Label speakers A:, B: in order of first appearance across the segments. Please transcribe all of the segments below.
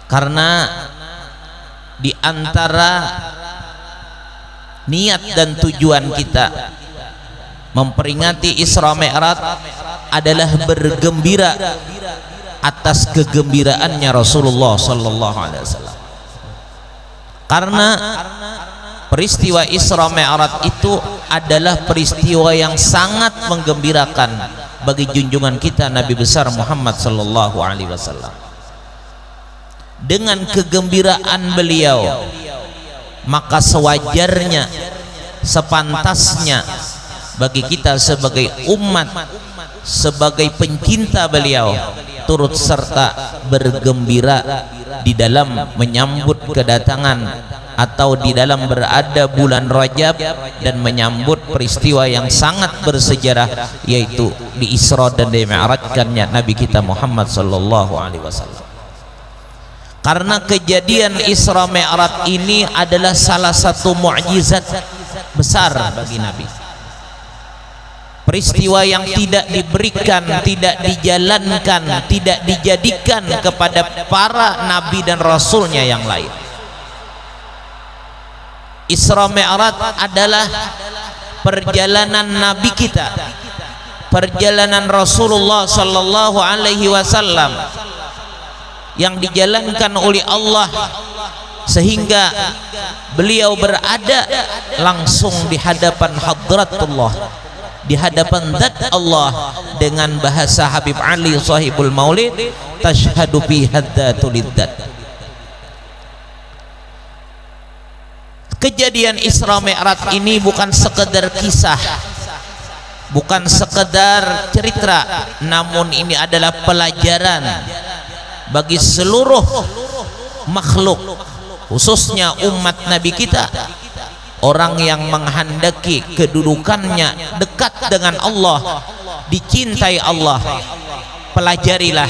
A: Karena di antara niat dan tujuan kita memperingati Isra Mi'raj adalah bergembira atas kegembiraannya Rasulullah sallallahu alaihi wasallam. Karena peristiwa Isra Mi'raj itu adalah peristiwa yang sangat menggembirakan bagi junjungan kita Nabi besar Muhammad sallallahu alaihi wasallam. Dengan kegembiraan beliau, maka sewajarnya, sepantasnya bagi kita sebagai umat, sebagai pencinta beliau, turut serta bergembira di dalam menyambut kedatangan atau di dalam berada bulan Rajab dan menyambut peristiwa yang sangat bersejarah, yaitu di Isra dan di Mi'rajkannya Nabi kita Muhammad sallallahu alaihi wasallam. Karena kejadian Isra Mi'raj ini adalah salah satu mukjizat besar bagi Nabi. Peristiwa yang tidak diberikan, tidak dijalankan, tidak dijadikan kepada para nabi dan rasulnya yang lain. Isra Mi'raj adalah perjalanan nabi kita, perjalanan Rasulullah sallallahu alaihi wasallam yang dijalankan oleh Allah sehingga beliau berada langsung di hadapan hadratullah, di hadapan zat Allah, dengan bahasa Habib Ali sahibul maulid, tashhadu fi haddatul idzat. Kejadian Isra Mi'raj ini bukan sekedar kisah, bukan sekedar cerita, namun ini adalah pelajaran bagi seluruh makhluk, khususnya umat Nabi kita, orang yang menghendaki kedudukannya dekat dengan Allah, dicintai Allah. Pelajarilah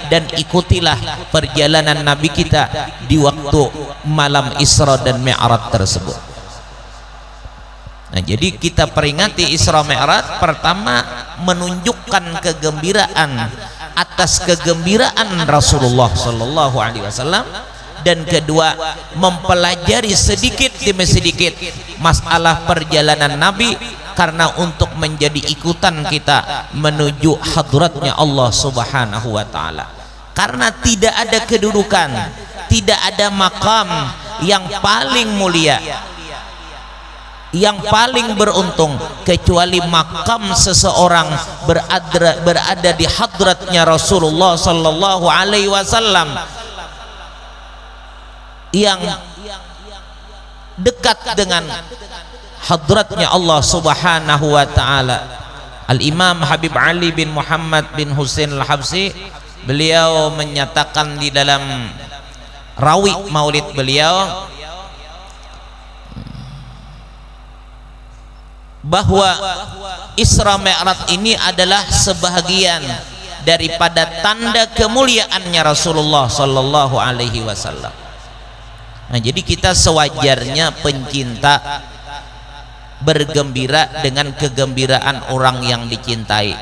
A: dan ikutilah perjalanan Nabi kita di waktu malam Isra dan Mi'raj tersebut. Nah, jadi kita peringati Isra Mi'raj, pertama menunjukkan kegembiraan atas kegembiraan Rasulullah sallallahu alaihi wasallam, dan kedua mempelajari sedikit demi sedikit masalah perjalanan Nabi, karena untuk menjadi ikutan kita menuju hadratnya Allah subhanahu wa ta'ala. Karena tidak ada kedudukan, tidak ada makam yang paling mulia, yang paling beruntung kecuali makam seseorang berada di hadratnya Rasulullah sallallahu alaihi wasallam, yang dekat dengan hadratnya Allah subhanahu wa ta'ala. Al-Imam Habib Ali bin Muhammad bin Husain Al-Habsyi, beliau menyatakan di dalam rawi maulid beliau bahwa Isra Mi'raj ini adalah sebahagian daripada tanda kemuliaannya Rasulullah sallallahu alaihi wasallam. Nah, jadi kita sewajarnya pencinta bergembira dengan kegembiraan orang yang dicintai,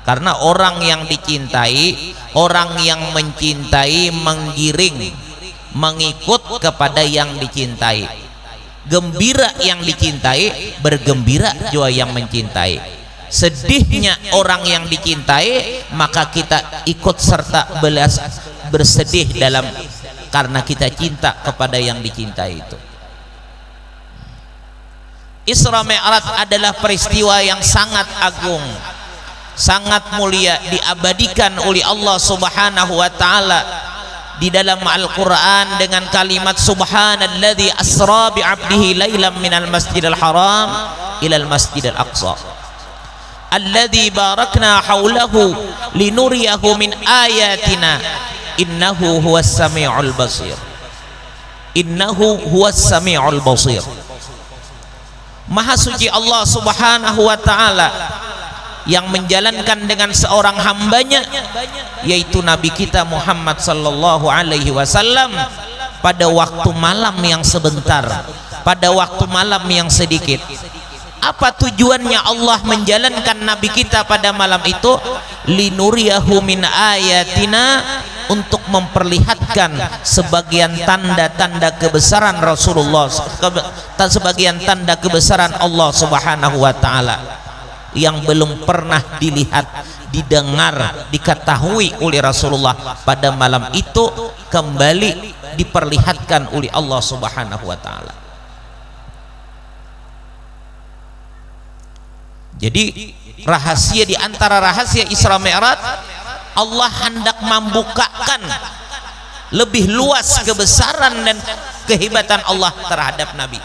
A: karena orang yang dicintai, orang yang mencintai menggiring, mengikut kepada yang dicintai. Gembira yang dicintai, bergembira juga yang mencintai. Sedihnya orang yang dicintai, maka kita ikut serta bersedih dalam, karena kita cinta kepada yang dicintai itu. Isra Mi'raj adalah peristiwa yang sangat agung, sangat mulia, diabadikan oleh Allah subhanahu wa ta'ala di dalam Al-Quran dengan kalimat subhanalladzi asra bi'abdihi laylan minal masjidil haram ilal masjidil aqsa alladzi barakna haulahu linuriyahu min ayatina innahu huwas sami'ul basir. Innahu huwas sami'ul basir. Maha suci Allah subhanahu wa ta'ala yang menjalankan dengan seorang hambanya, yaitu Nabi kita Muhammad sallallahu alaihi wasallam, pada waktu malam yang sebentar, pada waktu malam yang sedikit. Apa tujuannya Allah menjalankan Nabi kita pada malam itu? Linuriyahu min ayatina, untuk memperlihatkan sebagian tanda-tanda kebesaran Rasulullah, sebagian tanda kebesaran Allah Subhanahu wa taala yang belum pernah dilihat, didengar, diketahui oleh Rasulullah. Pada malam itu kembali diperlihatkan oleh Allah Subhanahu wa taala. Jadi rahasia di antara rahasia Isra Mi'raj, Allah hendak membukakan lebih luas kebesaran dan kehebatan Allah terhadap Nabi.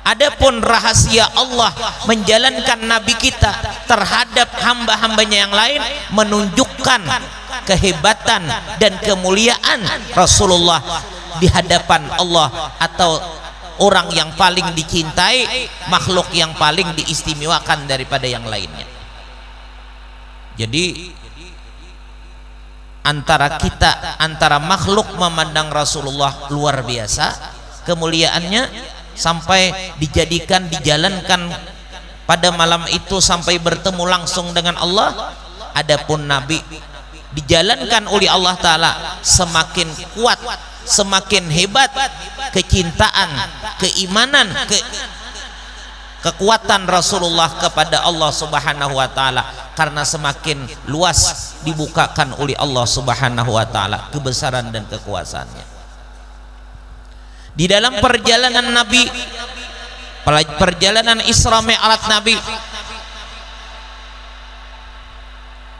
A: Adapun rahasia Allah menjalankan Nabi kita terhadap hamba-hambanya yang lain, menunjukkan kehebatan dan kemuliaan Rasulullah di hadapan Allah, atau orang yang paling dicintai, makhluk yang paling diistimewakan daripada yang lainnya. Jadi antara makhluk memandang Rasulullah luar biasa kemuliaannya, sampai dijalankan pada malam itu sampai bertemu langsung dengan Allah. Adapun Nabi dijalankan oleh Allah Ta'ala semakin kuat, semakin hebat kecintaan, keimanan, kekuatan Rasulullah kepada Allah Subhanahu wa taala, karena semakin luas dibukakan oleh Allah Subhanahu wa taala kebesaran dan kekuasaannya. Di dalam perjalanan Nabi, perjalanan Isra Mi'raj Nabi,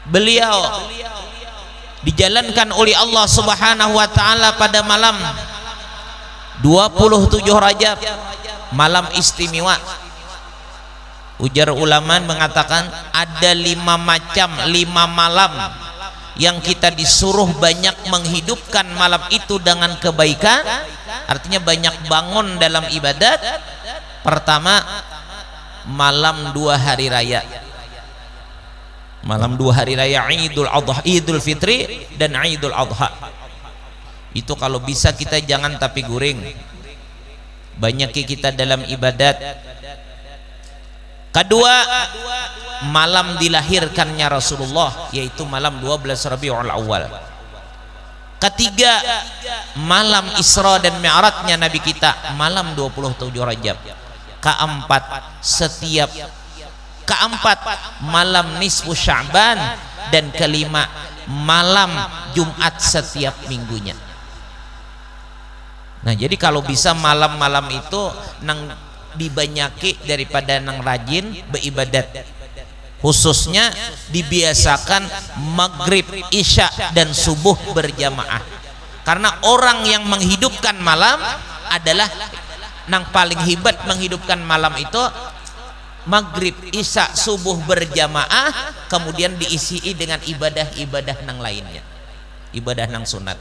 A: beliau dijalankan oleh Allah Subhanahu wa taala pada malam 27 Rajab, malam istimewa. Ujar ulama mengatakan ada 5 malam yang kita disuruh banyak menghidupkan malam itu dengan kebaikan, artinya banyak bangun dalam ibadat. Pertama, malam 2 hari raya, malam 2 hari raya Idul Adha, Idul Fitri dan Idul Adha. Itu kalau bisa kita jangan tapi guring, banyak kita dalam ibadat. Kedua, malam dilahirkannya Rasulullah, yaitu malam 12 Rabiul Awal. Ketiga, malam Isra dan Mi'rajnya Nabi kita, malam 27 Rajab. Keempat, malam nisfu Sya'ban. Dan kelima, malam Jumat setiap minggunya. Nah, jadi kalau bisa malam-malam itu nang dibanyaki daripada nang rajin beribadat, khususnya dibiasakan maghrib, isya dan subuh berjamaah. Karena orang yang menghidupkan malam adalah nang paling hebat menghidupkan malam itu maghrib, isya, subuh berjamaah, kemudian diisi dengan ibadah-ibadah nang lainnya, ibadah nang sunat.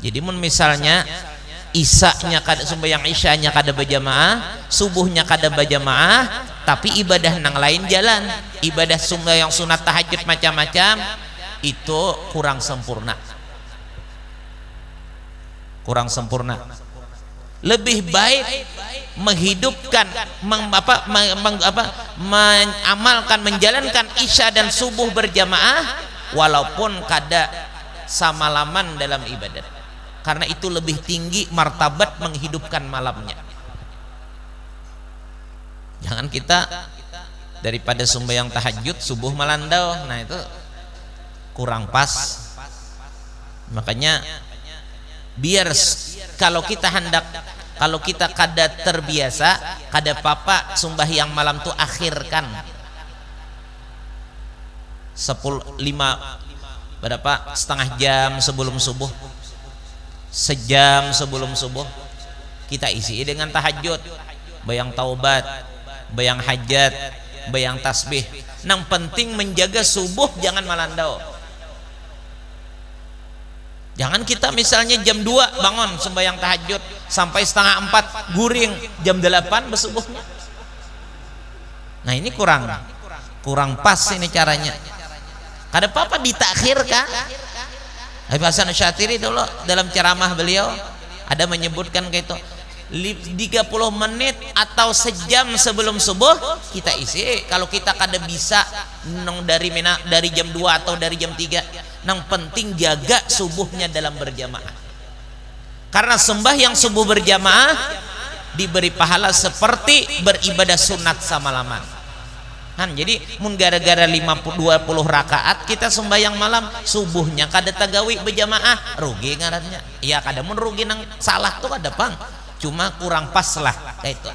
A: Jadi misalnya isaknya kada sembahyang isyanya kada berjamaah, subuhnya kada berjamaah, tapi ibadah nang lain jalan, ibadah sembahyang sunat tahajud macam-macam, itu kurang sempurna. Lebih baik menghidupkan, mengamalkan, menjalankan isya dan subuh berjamaah walaupun kada samalaman dalam ibadat, karena itu lebih tinggi martabat menghidupkan malamnya. Jangan kita daripada sembahyang tahajud subuh melandau, nah itu kurang pas. Makanya biar kalau kita kada terbiasa, kada apa sembahyang malam tuh akhirkan setengah jam sebelum subuh, sejam sebelum subuh kita isi dengan tahajud, bayang taubat, bayang hajat, bayang tasbih. Nang penting menjaga subuh jangan melandau. Jangan kita misalnya jam 2 bangun sembahyang tahajud sampai setengah 4 guring, jam 8 bersubuhnya. Nah ini kurang pas ini caranya. Kada apa-apa ditakhirkan. Habib Hasan Asy'atiri dulu dalam ceramah beliau ada menyebutkan kayak itu 30 menit atau sejam sebelum subuh kita isi. Kalau kita kada bisa dari jam 2 atau dari jam 3, Nang penting jaga subuhnya dalam berjamaah. Karena sembahyang subuh berjamaah diberi pahala seperti beribadah sunat samalaman. Jadi mun gara-gara 20 rakaat kita sembahyang malam subuhnya kada tagawi berjamaah rugi ngarannya. Iya kada mun rugi nang salah tuh kada pang. Cuma kurang pas lah kayak itu.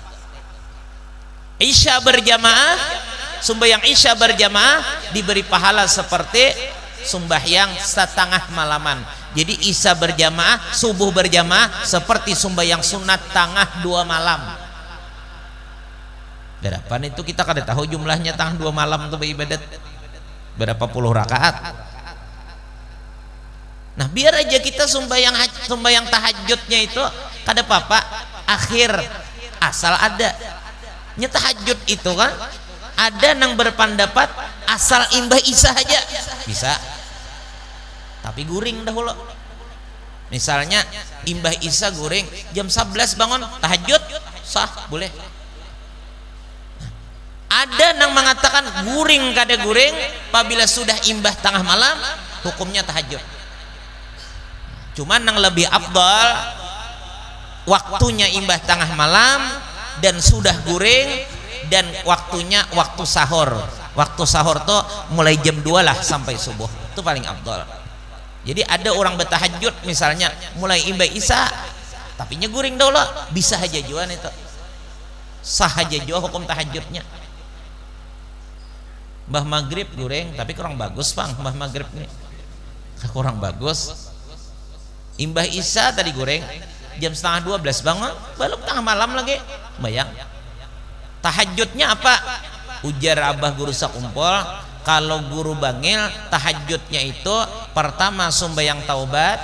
A: Isya berjamaah, sembahyang Isya berjamaah diberi pahala seperti sembahyang setengah malaman. Jadi Isya berjamaah, subuh berjamaah seperti sembahyang sunat tengah 2 malam. Berapa itu kita kada tahu jumlahnya tengah 2 malam itu beribadat berapa puluh rakaat. Nah biar aja kita sembahyang tahajudnya itu kada apa-apa akhir asal ada tahajud itu kan ada nang berpendapat asal imbah Isya aja bisa, tapi guring dahulu. Misalnya imbah Isya guring jam 11 bangun tahajud sah boleh. Ada nang mengatakan guring kada guring apabila sudah imbah tengah malam hukumnya tahajud. Cuman nang lebih afdal waktunya imbah tengah malam dan sudah guring dan waktunya waktu sahur. Waktu sahur tuh mulai jam 2 lah sampai subuh. Itu paling afdal. Jadi ada orang bertahajud misalnya mulai imbah Isya tapi nya guring dahulu bisa aja juan itu. Sah aja jua hukum tahajudnya. Mbah maghrib goreng tapi kurang bagus Bang, mbah maghrib nih kurang bagus. Imbah Isya tadi goreng jam setengah 12 bangun belum tengah malam lagi bayang. Tahajudnya apa? Ujar abah guru sakumpul, kalau guru bangil tahajudnya itu pertama sembahyang taubat,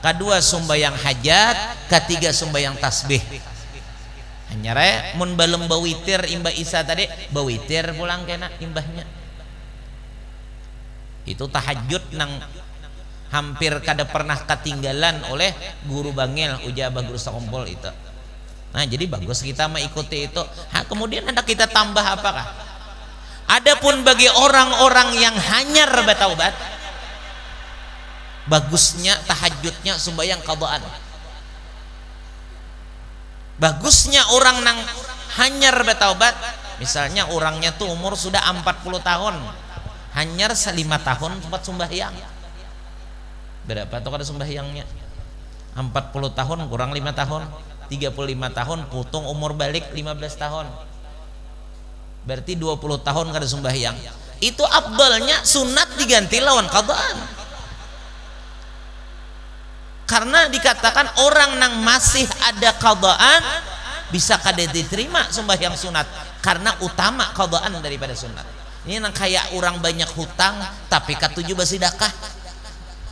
A: kedua sembahyang hajat, ketiga sembahyang tasbih. Hanya mun balem bawitir imbah Isya tadi bawitir pulang kena imbahnya. Itu tahajud nang hampir kada pernah ketinggalan oleh guru bangil ujar abah guru sakumpul itu. Nah jadi bagus kita mengikuti itu. Kemudian ada kita tambah apakah? Adapun bagi orang-orang yang hanyar bertaubat, bagusnya tahajudnya sembahyang qadaan. Bagusnya orang nang hanyar bertaubat, misalnya orangnya tuh umur sudah 40 tahun, hanyar 5 tahun sempat sembahyang. Berapa tuh kada sembahyangnya? 40 tahun kurang 5 tahun, 35 tahun putung umur balik 15 tahun. Berarti 20 tahun kada sembahyang. Itu afdalnya sunat diganti lawan qadaan. Karena dikatakan orang nang masih ada qadaan bisa kada diterima sembahyang sunat karena utama qadaan daripada sunat. Ini nang kayak orang banyak hutang tapi katuju basidakah.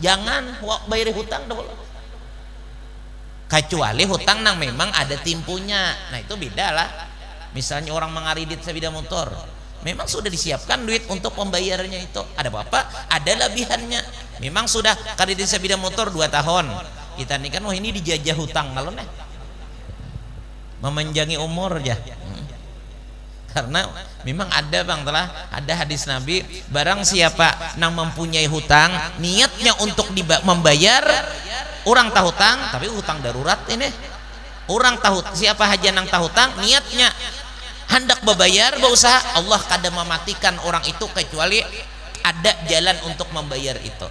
A: Jangan bayar hutang dulu. Kecuali hutang nang memang ada timpunya. Nah itu beda lah. Misalnya orang mengaridit sepeda motor, memang sudah disiapkan duit untuk pembayarnya itu. Ada apa? Ada lebihannya. Memang sudah kredit sepeda motor 2 tahun. Kita nih kan wah ini dijajah hutang kalau nih. Memanjangi umur aja. Karena memang ada Bang telah ada hadis Nabi, barang siapa nang mempunyai hutang niatnya untuk membayar, orang tahu hutang tapi hutang darurat ini. Orang tahu siapa haja nang tahu hutang niatnya hendak berbayar berusaha, Allah kada mematikan orang itu kecuali ada jalan untuk membayar itu.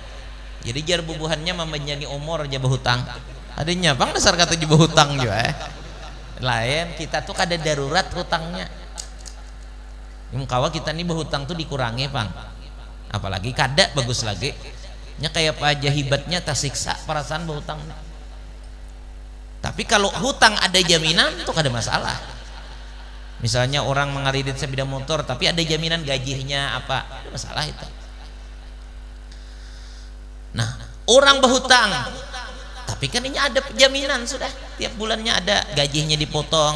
A: Jadi jar bubuhannya memanjangi umur aja berhutang. Adanya Bang dasar kata juga hutang juga lain kita tuh kada darurat hutangnya. Kawa kita nih berhutang tuh dikurangi Bang. Apalagi kada bagus lagi. Nya kayak apa aja hibatnya tersiksa perasaan berhutang. Tapi kalau hutang ada jaminan tuh kada masalah. Misalnya orang mengaridit sepeda motor tapi ada jaminan gajinya apa, ada masalah itu. Nah, orang berhutang tapi kan ini ada jaminan sudah tiap bulannya ada gajinya dipotong.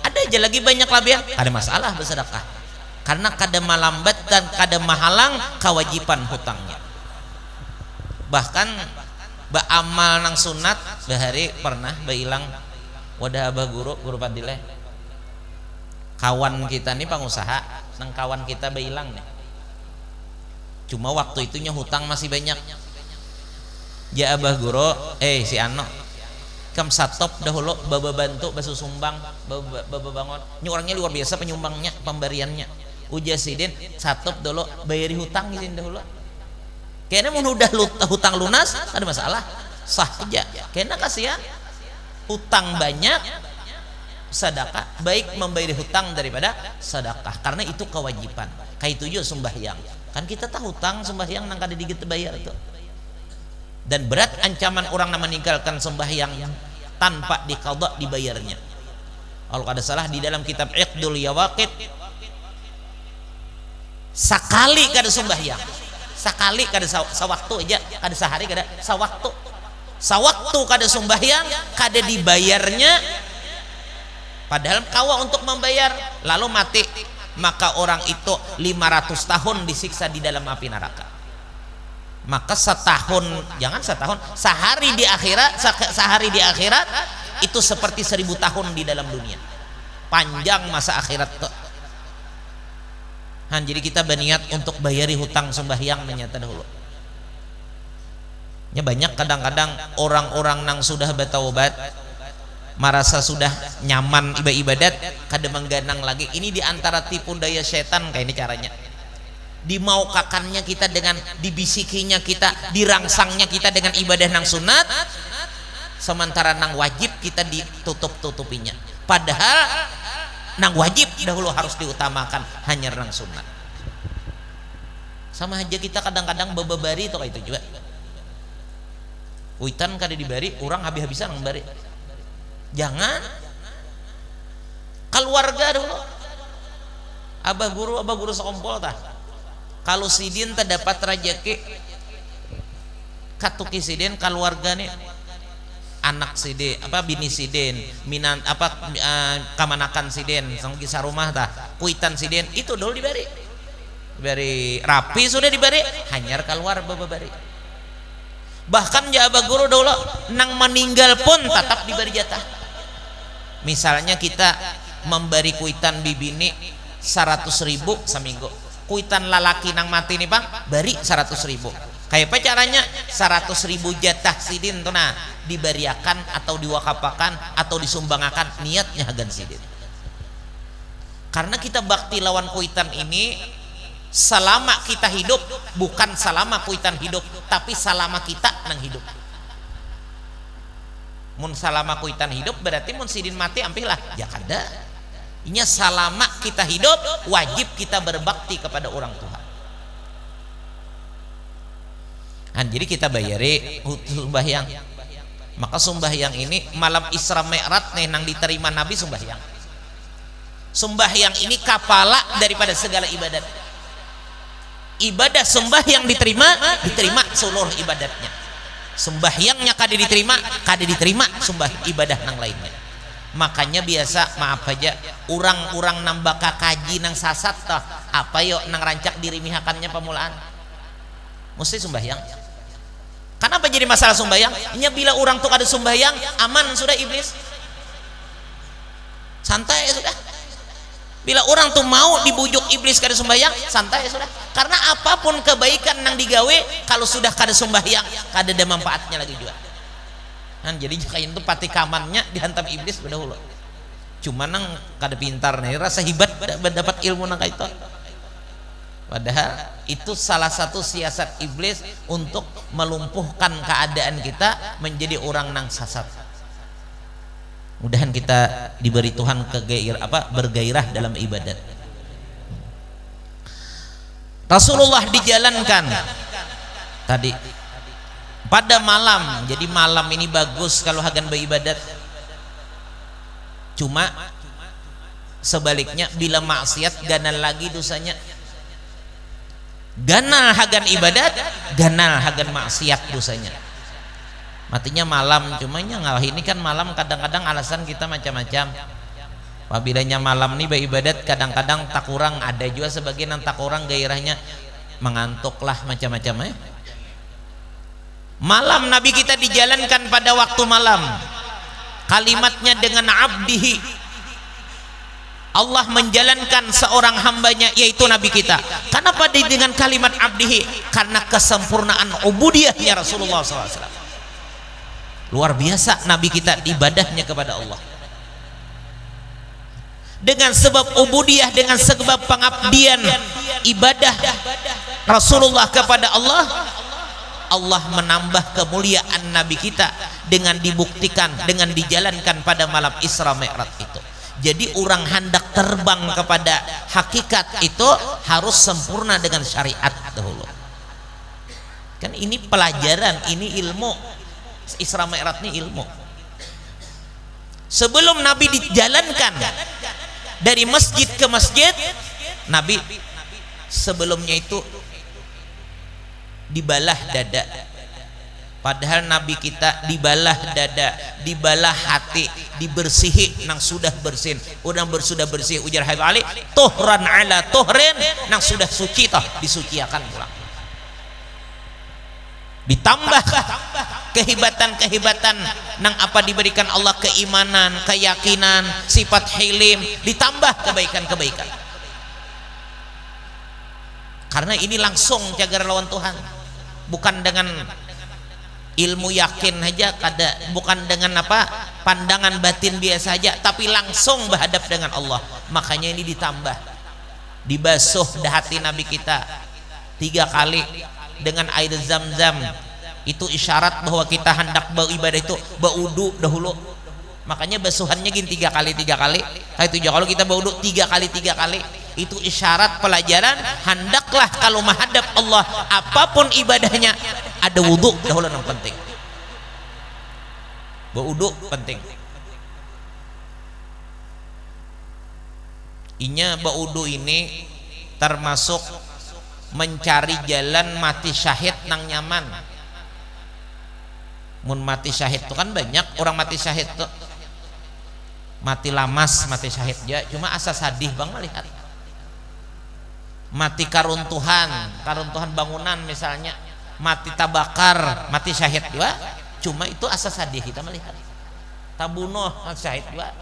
A: Ada aja lagi banyak labian, ada masalah bersedekah. Karena kada malambat dan kada mahalang kewajiban hutangnya. Bahkan baamal nang sunat bahari pernah bailang wadah abah guru padileh kawan kita nih pengusaha nang kawan kita bailang nih cuma waktu itunya hutang masih banyak Ja abah guru si Ano kam satop dahulu baba bantu basu sumbang baba bangun ini orangnya luar biasa penyumbangnya pemberiannya uja sidin satop dulu bayari hutang izin dahulu kayaknya mau udah hutang lunas ada masalah sah aja kayaknya kasih ya hutang banyak sedekah baik membayar hutang daripada sedekah karena itu kewajiban kayak itu juga sembahyang kan kita tahu hutang sembahyang nang kada digit bayar itu dan berat ancaman orang yang meninggalkan sembahyang tanpa diqadha dibayarnya. Kalau kada salah di dalam kitab Iqdul Yawaqit sekali kada sembahyang sekali kada sawaktu aja kada sehari kada sawaktu kada sembahyang kada dibayarnya padahal kawa untuk membayar lalu mati maka orang itu 500 tahun disiksa di dalam api neraka. Maka setahun jangan setahun sehari di akhirat itu seperti 1000 tahun di dalam dunia panjang masa akhirat tuh. Jadi kita berniat untuk bayari hutang sembahyang menyata dahulu ya banyak kadang-kadang orang-orang nang sudah bertaubat merasa sudah nyaman ibadat kada mengganang lagi ini diantara tipu daya setan kayak ini caranya dimaukakannya kita dengan dibisikinya kita dirangsangnya kita dengan ibadah nang sunat sementara nang wajib kita ditutup-tutupinya padahal nang wajib dahulu harus diutamakan hanya nang sunat sama aja kita kadang-kadang bebebari itu kayak itu juga witan kada dibari orang habis-habisan nang bari jangan keluarga dulu abah guru sekompol tah kalau sidin terdapat rejeki katuki sidin keluarga nih anak sidin bini sidin minan kamanakan sidin sang kisah rumah tah kuitan sidin itu dulu dibari rapi sudah dibari hanyar keluar babari bahkan abah guru dulu nang meninggal pun tetap diberi jatah misalnya kita memberi kuitan bibini 100.000 seminggu kuitan lalaki nang mati nih bang bari 100.000 kayak apa caranya 100.000 jatah sidin tuh nah diberiakan atau diwakapakan atau disumbangkan niatnya hagan sidin karena kita bakti lawan kuitan ini selama kita hidup bukan selama kuitan hidup tapi selama kita nang hidup mun selama kuitan hidup berarti mun sidin mati ampilah ya kada inya selama kita hidup wajib kita berbakti kepada orang tua jadi kita bayari sembahyang maka sembahyang ini malam Isra Mi'raj nih nang diterima Nabi sembahyang ini kepala daripada segala ibadat sembahyang diterima seluruh ibadatnya sembahyangnya kada diterima ibadah nang lainnya makanya biasa maaf aja orang-orang nambah kaji nang sasat toh apa yuk nang rancak dirimihakannya pemulaan mesti sembahyang kenapa jadi masalah sembahyang bila orang tuh ada sembahyang aman sudah iblis santai sudah bila orang tuh mau dibujuk iblis kada sembahyang santai sudah karena apapun kebaikan nang digawe kalau sudah kada sembahyang kada ada manfaatnya lagi juga jadi kayak itu pati kamannya dihantam iblis berdahulu cuma nang kada pintar nih rasa hebat dapat ilmu nang kayak itu padahal itu salah satu siasat iblis untuk melumpuhkan keadaan kita menjadi orang nang sasat mudahan kita diberi Tuhan bergairah dalam ibadat Rasulullah dijalankan tadi pada malam jadi malam ini bagus kalau hagan beribadat cuma sebaliknya bila maksiat ganal lagi dosanya ganal hagan ibadat ganal hagan maksiat dosanya matinya malam cumanya ngalah ini kan malam kadang-kadang alasan kita macam-macam apabila malam nih beribadat kadang-kadang tak kurang ada juga sebagian yang tak kurang gairahnya mengantuklah macam-macam malam Nabi kita dijalankan pada waktu malam kalimatnya dengan abdihi Allah menjalankan seorang hambanya yaitu Nabi kita kenapa dengan kalimat abdihi karena kesempurnaan ubudiyahnya Rasulullah SAW Luar biasa Nabi kita ibadahnya kepada Allah. Dengan sebab ubudiyah, dengan sebab pengabdian ibadah Rasulullah kepada Allah, Allah menambah kemuliaan Nabi kita dengan dibuktikan, dengan dijalankan pada malam Isra Mi'raj itu. Jadi orang hendak terbang kepada hakikat itu harus sempurna dengan syariat dahulu. Kan ini pelajaran, ini ilmu. Isra Mi'raj ini ilmu. Sebelum Nabi dijalankan dari masjid ke masjid, Nabi sebelumnya itu dibalah dada. Padahal Nabi kita dibalah dada, dibalah hati, dibersihi nang sudah bersin. Udang bersudah bersih ujar Habib Ali, tuhran ala tuhrin, nang sudah suci toh disuciakan pulang. Ditambah kehebatan-kehebatan nang apa diberikan Allah, keimanan, keyakinan, sifat hilim, ditambah kebaikan-kebaikan. Karena ini langsung jaga lawan Tuhan, bukan dengan ilmu yakin saja, bukan dengan apa pandangan batin biasa saja, tapi langsung berhadap dengan Allah. Makanya ini ditambah, dibasuh hati Nabi kita 3 kali dengan air Zam-Zam. Itu isyarat bahwa kita hendak beribadah itu berwudu dahulu. Makanya basuhannya gini 3 kali 3 kali. Itu kalau kita berwudu 3 kali 3 kali, itu isyarat pelajaran hendaklah kalau menghadap Allah apapun ibadahnya ada wudu dahulu yang penting. Berwudu penting. Inya berwudu ini termasuk mencari jalan mati syahid nang nyaman. Mun mati syahid itu kan banyak orang mati syahid tuh, mati lamas, mati syahid ya, cuma asa sadih bang melihat mati karuntuhan bangunan misalnya, mati tabakar, mati syahid juga, cuma itu asa sadih kita melihat. Tabunuh syahid juga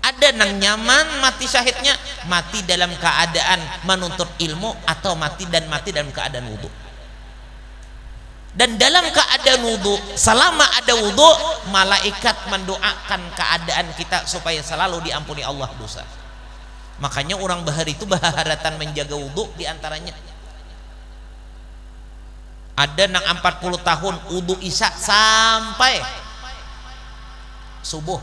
A: ada nang nyaman mati syahidnya, mati dalam keadaan menuntut ilmu atau mati dalam keadaan wudu. Dan dalam keadaan wudu, selama ada wudu, malaikat mendoakan keadaan kita supaya selalu diampuni Allah dosa. Makanya orang bahari itu baharatan menjaga wudu, diantaranya ada nang 40 tahun wudu isya sampai subuh.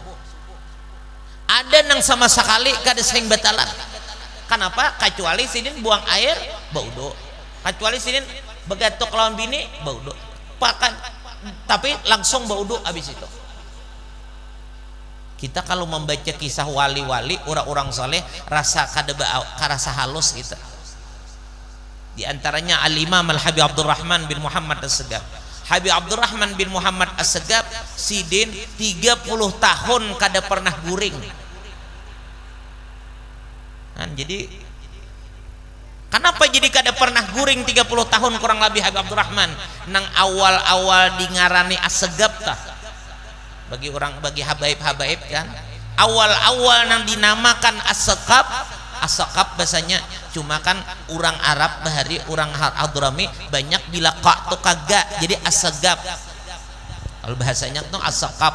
A: Ada nang sama sekali kada sering batalan. Kenapa? Kecuali sinin buang air baudo, kecuali sinin begatuk lawan bini baudo, tapi langsung baudo habis itu. Kita kalau membaca kisah wali-wali orang-orang saleh rasa karasa halus gitu. Di antaranya Al-Imam Al-Habib Abdurrahman bin Muhammad As-Segaf. Habib Abdurrahman bin Muhammad As-Segaf sidin 30 tahun kada pernah guring. Jadi kenapa jadi kada pernah guring 30 tahun kurang lebih Habib Abdurrahman? Nang awal-awal di ngarani As-Segaf tah. Bagi habaib-habaib kan, awal-awal nang dinamakan As-Segaf, As-Segaf bahasanya cuma kan orang Arab bahari orang Hadrami banyak bila kak tu kagak, jadi As-Segaf. Kalau bahasanya tu As-Segaf.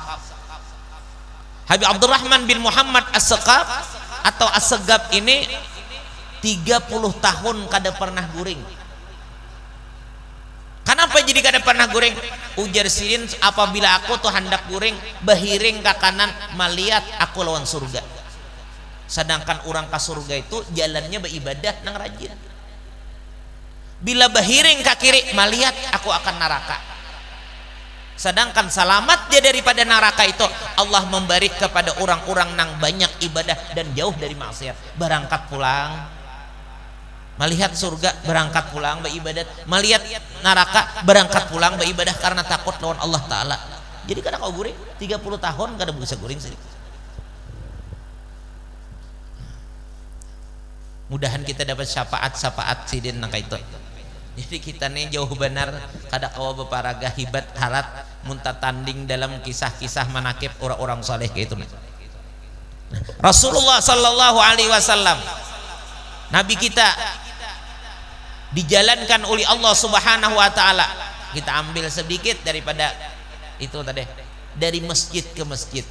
A: Habib Abdurrahman bin Muhammad As-Segaf atau As-Segaf ini 30 tahun kada pernah guring. Kenapa jadi kada pernah guring? Ujar sirin, apabila aku tuh hendak guring bahiring ke kanan malihat aku lawan surga. Sedangkan orang ke surga itu jalannya beribadah nang rajin. Bila bahiring ke kiri malihat aku akan neraka. Sedangkan selamat dia daripada neraka itu Allah memberi kepada orang-orang nang banyak ibadah dan jauh dari maksiat. Berangkat pulang melihat surga, berangkat pulang beribadat, melihat neraka, berangkat pulang beribadah karena takut lawan Allah Ta'ala. Jadi kadang kau guring 30 tahun kadang bisa guring sedikit. Mudahan kita dapat syafaat sidin nang itu. Jadi kita nih jauh benar kada kawa beparaga hibat harat muntah tanding dalam kisah-kisah manakib orang-orang saleh kayak itu. Rasulullah sallallahu alaihi wasallam Nabi kita dijalankan oleh Allah Subhanahu wa taala. Kita ambil sedikit daripada itu tadi dari masjid ke masjid.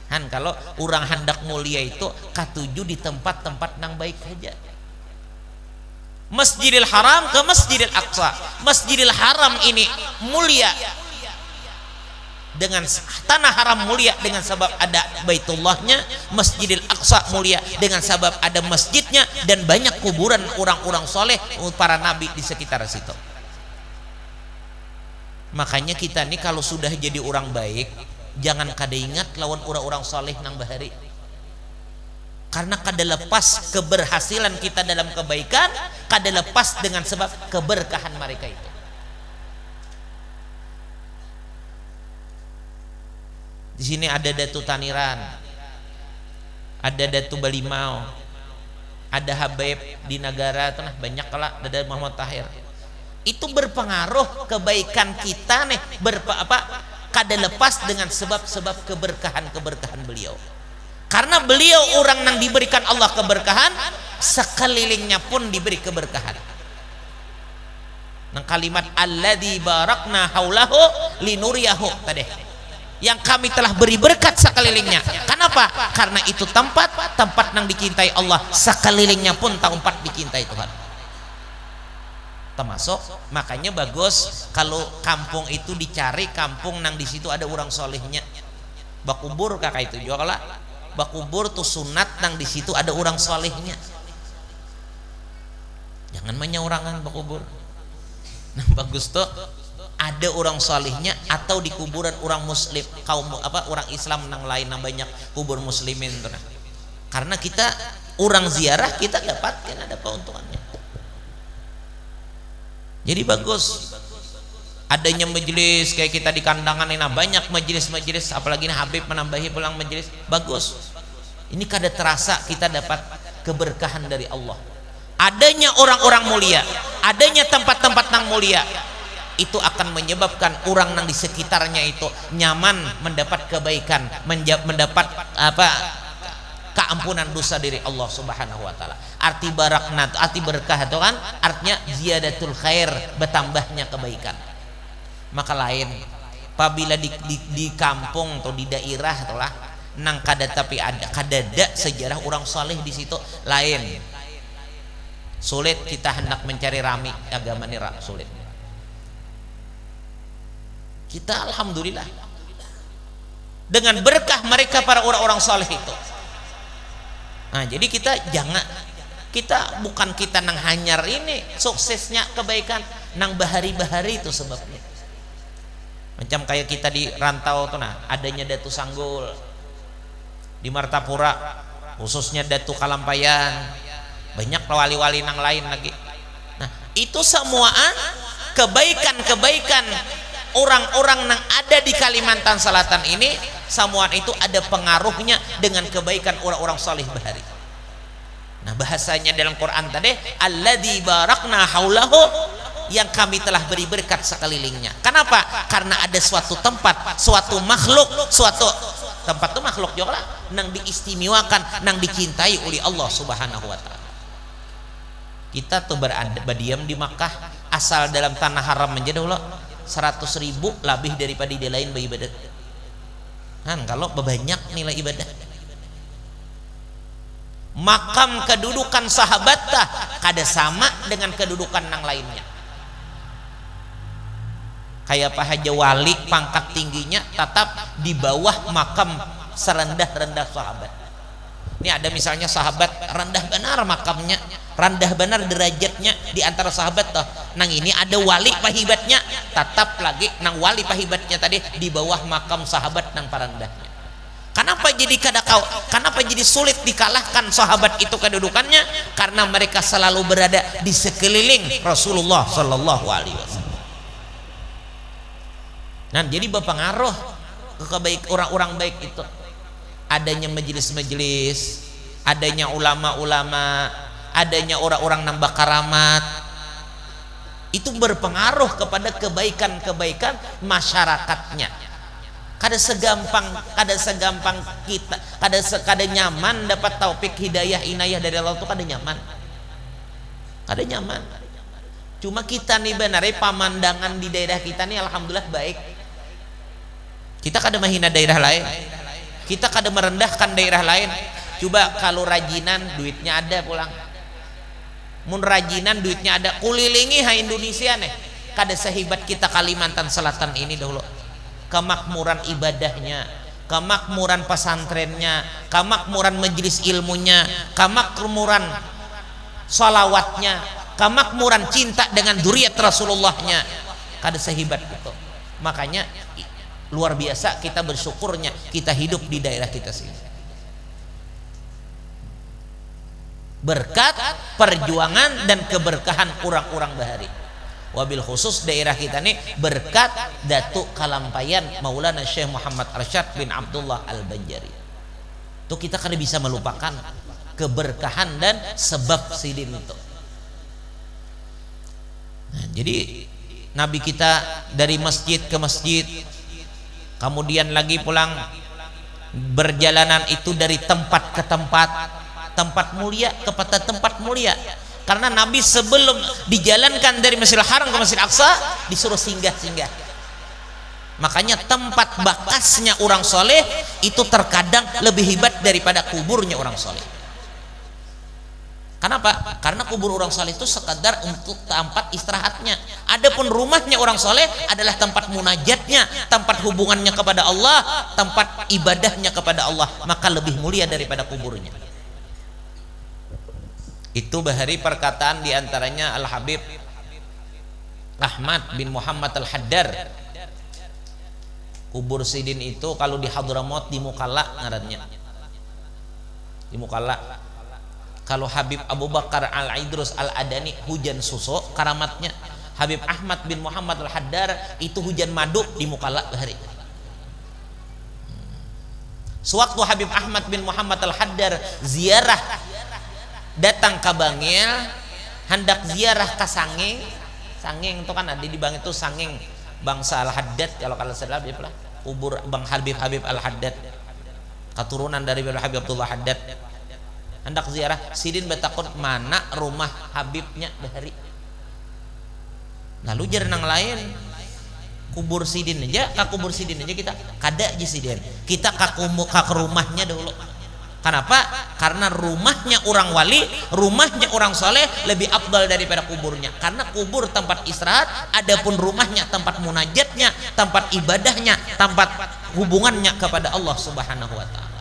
A: Han kalau orang hendak mulia itu katuju di tempat-tempat nang baik aja. Masjidil Haram ke Masjidil Aqsa. Masjidil Haram ini mulia dengan tanah haram, mulia dengan sebab ada Baitullahnya. Masjidil Aqsa mulia dengan sebab ada masjidnya dan banyak kuburan orang-orang soleh, para nabi di sekitar situ. Makanya kita nih kalau sudah jadi orang baik, jangan kada ingat lawan orang-orang soleh nang bahari, karena kada lepas keberhasilan kita dalam kebaikan, kada lepas dengan sebab keberkahan mereka itu. Di sini ada Datu Taniran, ada Datu Balimau, ada Habib di negara tanah, banyak lah, ada Muhammad Tahir. Itu berpengaruh kebaikan kita nih, kada lepas dengan sebab-sebab keberkahan beliau. Karena beliau orang yang diberikan Allah keberkahan, sekelilingnya pun diberi keberkahan. Nang kalimat alladzi barakna haulahu linuriyahu tadi, yang kami telah beri berkat sekelilingnya. Kenapa? Karena itu tempat yang dicintai Allah, sekelilingnya pun tempat dicintai Tuhan. Termasuk makanya bagus kalau kampung itu dicari kampung nang di situ ada orang solehnya. Bakubur kakak itu juga lah. Bakubur tuh sunat nang di situ ada orang solehnya. Jangan menyaurangan bakubur. Nah bagus tuh ada orang solehnya, atau di kuburan orang muslim, kaum orang Islam nang lain nang banyak kubur muslimin tuh. Nah. Karena kita orang ziarah kita dapatkan ada keuntungannya. Jadi bagus adanya majelis kayak kita di kandangan ini, banyak majelis-majelis, apalagi Habib menambahi pulang majelis, bagus. Ini kada terasa kita dapat keberkahan dari Allah. Adanya orang-orang mulia, adanya tempat-tempat nang mulia, itu akan menyebabkan orang nang di sekitarnya itu nyaman, mendapat kebaikan, mendapat keampunan dosa dari Allah Subhanahu wa taala. Arti baraknat, arti berkah itu kan artinya ziyadatul khair, bertambahnya kebaikan. Maka lain apabila di kampung atau di daerah itulah nang kada tapi ada sejarah orang saleh di situ, lain sulit kita hendak mencari rami agama ini, sulit. Kita alhamdulillah dengan berkah mereka para orang-orang saleh itu. Nah, jadi kita bukan kita nang hanyar ini suksesnya kebaikan nang bahari-bahari itu sebabnya. Macam kayak kita di rantau tuh, nah adanya Datu Sanggul di Martapura, khususnya Datu Kalampayan, banyak wali-wali nang lain lagi. Nah itu semua kebaikan orang-orang yang ada di Kalimantan Selatan ini, semua itu ada pengaruhnya dengan kebaikan orang-orang saleh bahari. Nah bahasanya dalam Quran tadi alladzi barakna haulahu, yang kami telah beri berkat sekelilingnya. Kenapa? Karena ada suatu tempat, suatu makhluk, suatu tempat itu makhluk juga lah nang diistimewakan, nang dicintai oleh Allah Subhanahu wa taala. Kita tuh berdiam di Makkah, asal dalam tanah haram menjadi Allah 100.000 lebih daripada di lain beribadat. Kan kalau banyak nilai ibadah. Makam kedudukan sahabat kada sama dengan kedudukan nang lainnya. Kayak Pak Haji Wali pangkat tingginya tetap di bawah makam serendah-rendah sahabat. Ini ada misalnya sahabat rendah benar makamnya, rendah benar derajatnya di antara sahabat toh. Nang ini ada wali pahibatnya, tetap lagi nang wali pahibatnya tadi di bawah makam sahabat nang parendahnya. Kenapa jadi sulit dikalahkan sahabat itu kedudukannya? Karena mereka selalu berada di sekeliling Rasulullah Sallallahu Alaihi Wasallam. Nah, jadi berpengaruh ke orang-orang baik itu. Adanya majelis-majelis, adanya ulama-ulama, adanya orang-orang nambah karamat, itu berpengaruh kepada kebaikan-kebaikan masyarakatnya. Kada segampang kita, kada nyaman dapat taufik hidayah inayah dari Allah itu kada nyaman. Cuma kita nih benar, pemandangan di daerah kita nih alhamdulillah baik. Kita kada menghina daerah lain, kita kada merendahkan daerah lain. Coba kalau rajinan duitnya ada pulang, mun rajinan duitnya ada, kulilingi ha Indonesia nih, kada sehebat kita Kalimantan Selatan ini dahulu. Kemakmuran ibadahnya, kemakmuran pesantrennya, kemakmuran majelis ilmunya, kemakmuran salawatnya, kemakmuran cinta dengan zuriat Rasulullahnya, kada sehebat itu. Makanya luar biasa kita bersyukurnya kita hidup di daerah kita sini, berkat perjuangan dan keberkahan orang-orang Bahari. Wabil khusus daerah kita nih berkat Datuk Kalampayan Maulana Syekh Muhammad Arsyad bin Abdullah Al-Banjari. Itu kita kada bisa melupakan keberkahan dan sebab sidin itu. Nah, jadi Nabi kita dari masjid ke masjid, kemudian lagi pulang berjalanan itu dari tempat ke tempat, tempat mulia kepada tempat mulia. Karena Nabi sebelum dijalankan dari Masjidil Haram ke Masjid Aqsa disuruh singgah-singgah. Makanya tempat bakasnya orang soleh itu terkadang lebih hebat daripada kuburnya orang soleh. Kenapa? Karena kubur orang soleh itu sekadar untuk tempat istirahatnya. Adapun rumahnya orang soleh adalah tempat munajatnya, tempat hubungannya kepada Allah, tempat ibadahnya kepada Allah, maka lebih mulia daripada kuburnya. Itu Bahari perkataan diantaranya Al-Habib Ahmad bin Muhammad Al-Haddar. Kubur sidin itu kalau di Hadramaut di Mukalla ngarannya, di Mukalla. Kalau Habib Abu Bakar Al-Idrus Al-Adani hujan susu karamatnya, Habib Ahmad bin Muhammad Al-Haddar itu hujan madu di Mukalla Bahari. Sewaktu Habib Ahmad bin Muhammad Al-Haddar ziarah datang ke Bangil, hendak ziarah ke Sanging. Sanging itu kan ada di Bangil itu Sanging bangsa Al-Haddad kalau salah dia pula kubur Bang Habib Al-Haddad, keturunan dari Habib Abdullah Haddad. Hendak ziarah, sidin betakun mana rumah Habibnya Bahari. Lalu jarang lain kubur sidin aja, kubur sidin aja kita kada aja sidin. Kita ke rumahnya dulu. Kenapa? Karena rumahnya orang wali, rumahnya orang soleh lebih afdal daripada kuburnya. Karena kubur tempat istirahat, adapun rumahnya tempat munajatnya, tempat ibadahnya, tempat hubungannya kepada Allah Subhanahu wa taala.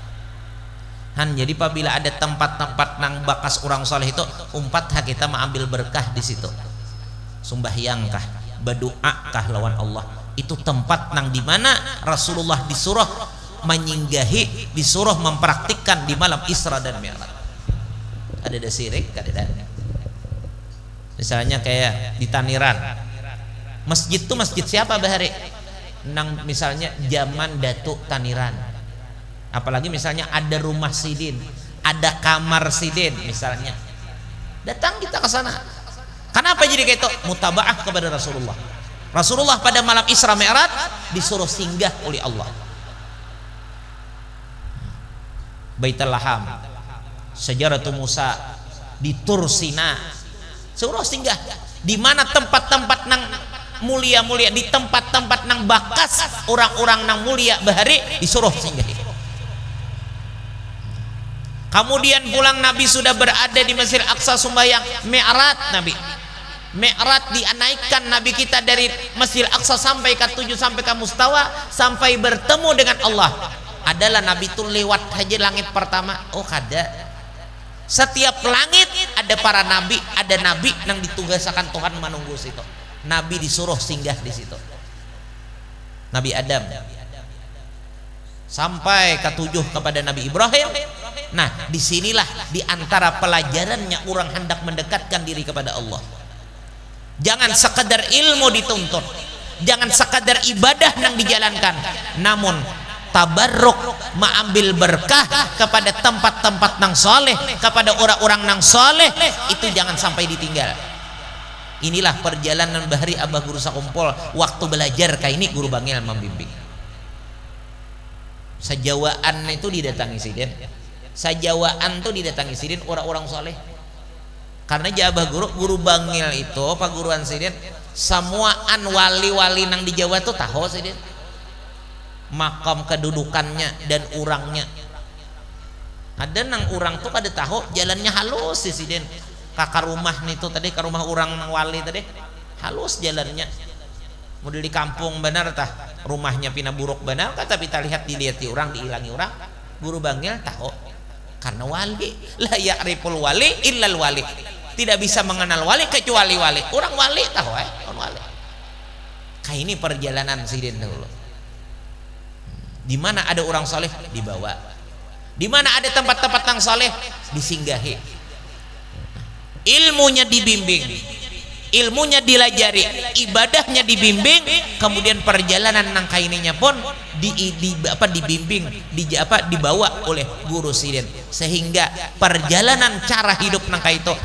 A: Jadi apabila ada tempat-tempat nang bakas orang soleh itu, umpat kita mengambil berkah di situ. Sembahyangkah, berdoakah lawan Allah. Itu tempat nang dimana Rasulullah disuruh menyinggahi, disuruh mempraktikkan di malam Isra dan Mi'raj. Ada sirik, ada. Misalnya kayak di Taniran, masjid itu masjid siapa Bahari? Nang misalnya zaman Datuk Taniran. Apalagi misalnya ada rumah sidin, ada kamar sidin misalnya. Datang kita ke sana. Kenapa jadi kayak itu? Mutabaah kepada Rasulullah. Rasulullah pada malam Isra Mi'raj disuruh singgah oleh Allah. Baitul Laham, Syajaratu Musa, di Tursina, suruh singgah. Di mana tempat-tempat nang mulia-mulia, di tempat-tempat nang bakas orang-orang nang mulia Bahari disuruh singgah. Kemudian pulang Nabi sudah berada di Masjid Aqsa sembahyang Mi'raj. Nabi Mi'raj dinaikkan Nabi kita dari Masjid Aqsa sampai ke 7 sampai ke Mustawa, sampai bertemu dengan Allah. Adalah Nabi itu lewat aja langit pertama. Oh kada, setiap langit ada para nabi, ada nabi yang ditugaskan Tuhan menunggu situ. Nabi disuruh singgah di situ. Nabi Adam sampai ke 7 kepada Nabi Ibrahim. Nah disinilah diantara pelajarannya orang hendak mendekatkan diri kepada Allah. Jangan sekadar ilmu dituntut, jangan sekadar ibadah yang dijalankan, namun tabarruk, mengambil berkah kepada tempat-tempat nang soleh, kepada orang-orang nang soleh, itu jangan sampai ditinggal. Inilah perjalanan Bahari Abah Guru Sakumpul waktu belajar kayak ini, Guru Bangil membimbing. Sajawaan itu didatangi sidin, sajawaan itu didatangi sidin orang-orang soleh. Karena Abah Guru Bangil itu Pak Guruan sidin, semuaan wali-wali nang di Jawa tuh tahu sidin. makam kedudukannya dan urangnya. Ada nang urang tuh kada tahu jalannya halus sih den. Kakak rumah nih tuh tadi ke rumah urang nang wali tadi halus jalannya. Model di kampung benar tah rumahnya pina buruk benar kata kita lihat dilihati orang diilangi orang guru banggil tahu karena wali la ya'riful wali illal wali, tidak bisa mengenal wali kecuali wali. Orang wali tahu orang wali. Kayak ini perjalanan sidin dulu. Di mana ada orang soleh dibawa. Di mana ada tempat-tempat yang soleh disinggahi, ilmunya dibimbing, ilmunya dilajari, ibadahnya dibimbing, kemudian perjalanan nang kaininya pun dibimbing, dibawa oleh guru sidin, sehingga perjalanan cara hidup nang itu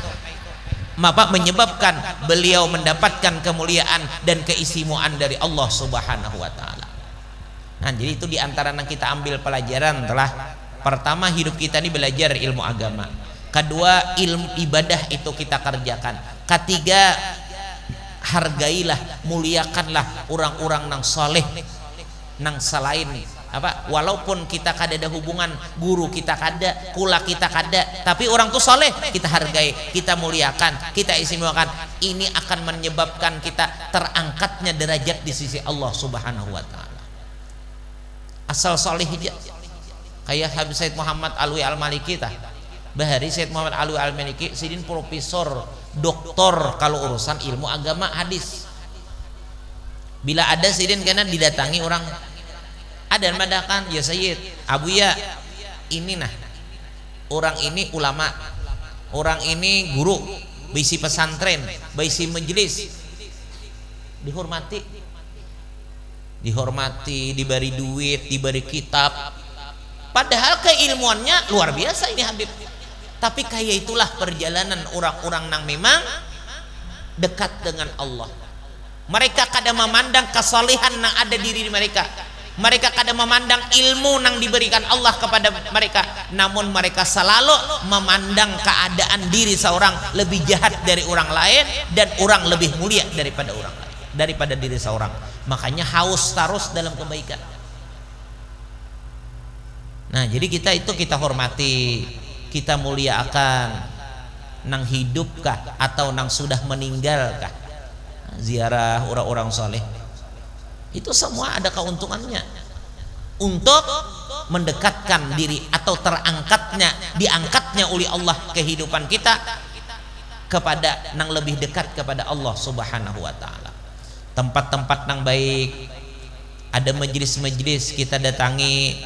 A: menyebabkan beliau mendapatkan kemuliaan dan keistimewaan dari Allah Subhanahu wa taala. Nah, jadi itu diantara yang kita ambil pelajaran telah pertama hidup kita ini belajar ilmu agama, kedua ilmu ibadah itu kita kerjakan, ketiga hargailah muliakanlah orang-orang nang soleh nang selain apa, walaupun kita kada ada hubungan guru kita kada kula kita kada, tapi orang tuh soleh kita hargai, kita muliakan, kita istimewakan. Ini akan menyebabkan kita terangkatnya derajat di sisi Allah Subhanahu wa taala. Asal soleh aja kayak Habib Said Muhammad Alwi Al-Maliki tah. Bahari Said Muhammad Alwi Al-Maliki sidin profesor, doktor kalau urusan ilmu agama hadis. Bila ada sidin karena didatangi orang ada madakan ya Sayyid Abu ya ini nah orang ini ulama, orang ini guru, bisi pesantren, bisi majelis, dihormati, diberi duit, diberi kitab. Padahal keilmuannya luar biasa ini Habib. Tapi kayak itulah perjalanan orang-orang yang memang dekat dengan Allah. Mereka kadang memandang kesalehan yang ada diri mereka. Mereka kadang memandang ilmu yang diberikan Allah kepada mereka. Namun mereka selalu memandang keadaan diri seorang lebih jahat dari orang lain dan orang lebih mulia daripada orang lain, daripada diri seorang. Makanya haus terus dalam kebaikan. Nah, jadi kita hormati, kita muliakan nang hidupkah atau nang sudah meninggalkah. Ziarah orang-orang soleh itu semua ada keuntungannya untuk mendekatkan diri atau diangkatnya oleh Allah kehidupan kita kepada nang lebih dekat kepada Allah Subhanahu wa taala. Tempat-tempat nang baik, ada majelis-majelis kita datangi,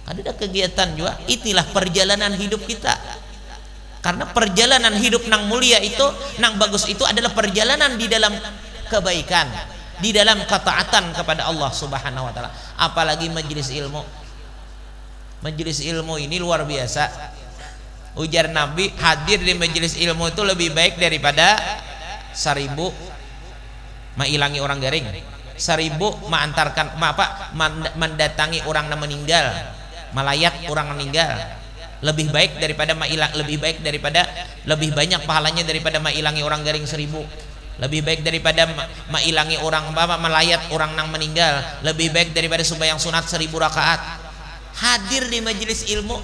A: ada kegiatan juga. Inilah perjalanan hidup kita. Karena perjalanan hidup nang mulia itu, nang bagus itu adalah perjalanan di dalam kebaikan, di dalam ketaatan kepada Allah Subhanahu wa taala. Apalagi majelis ilmu. Majelis ilmu ini luar biasa. Ujar Nabi, hadir di majelis ilmu itu lebih baik daripada 1000 mailangi orang garing, 1000 mendatangi orang yang meninggal, melayat orang meninggal. Lebih baik daripada lebih banyak pahalanya daripada mailangi orang garing 1000. Lebih baik daripada mailangi orang melayat orang nang meninggal. Lebih baik daripada sembahyang sunat 1000 rakaat. Hadir di majelis ilmu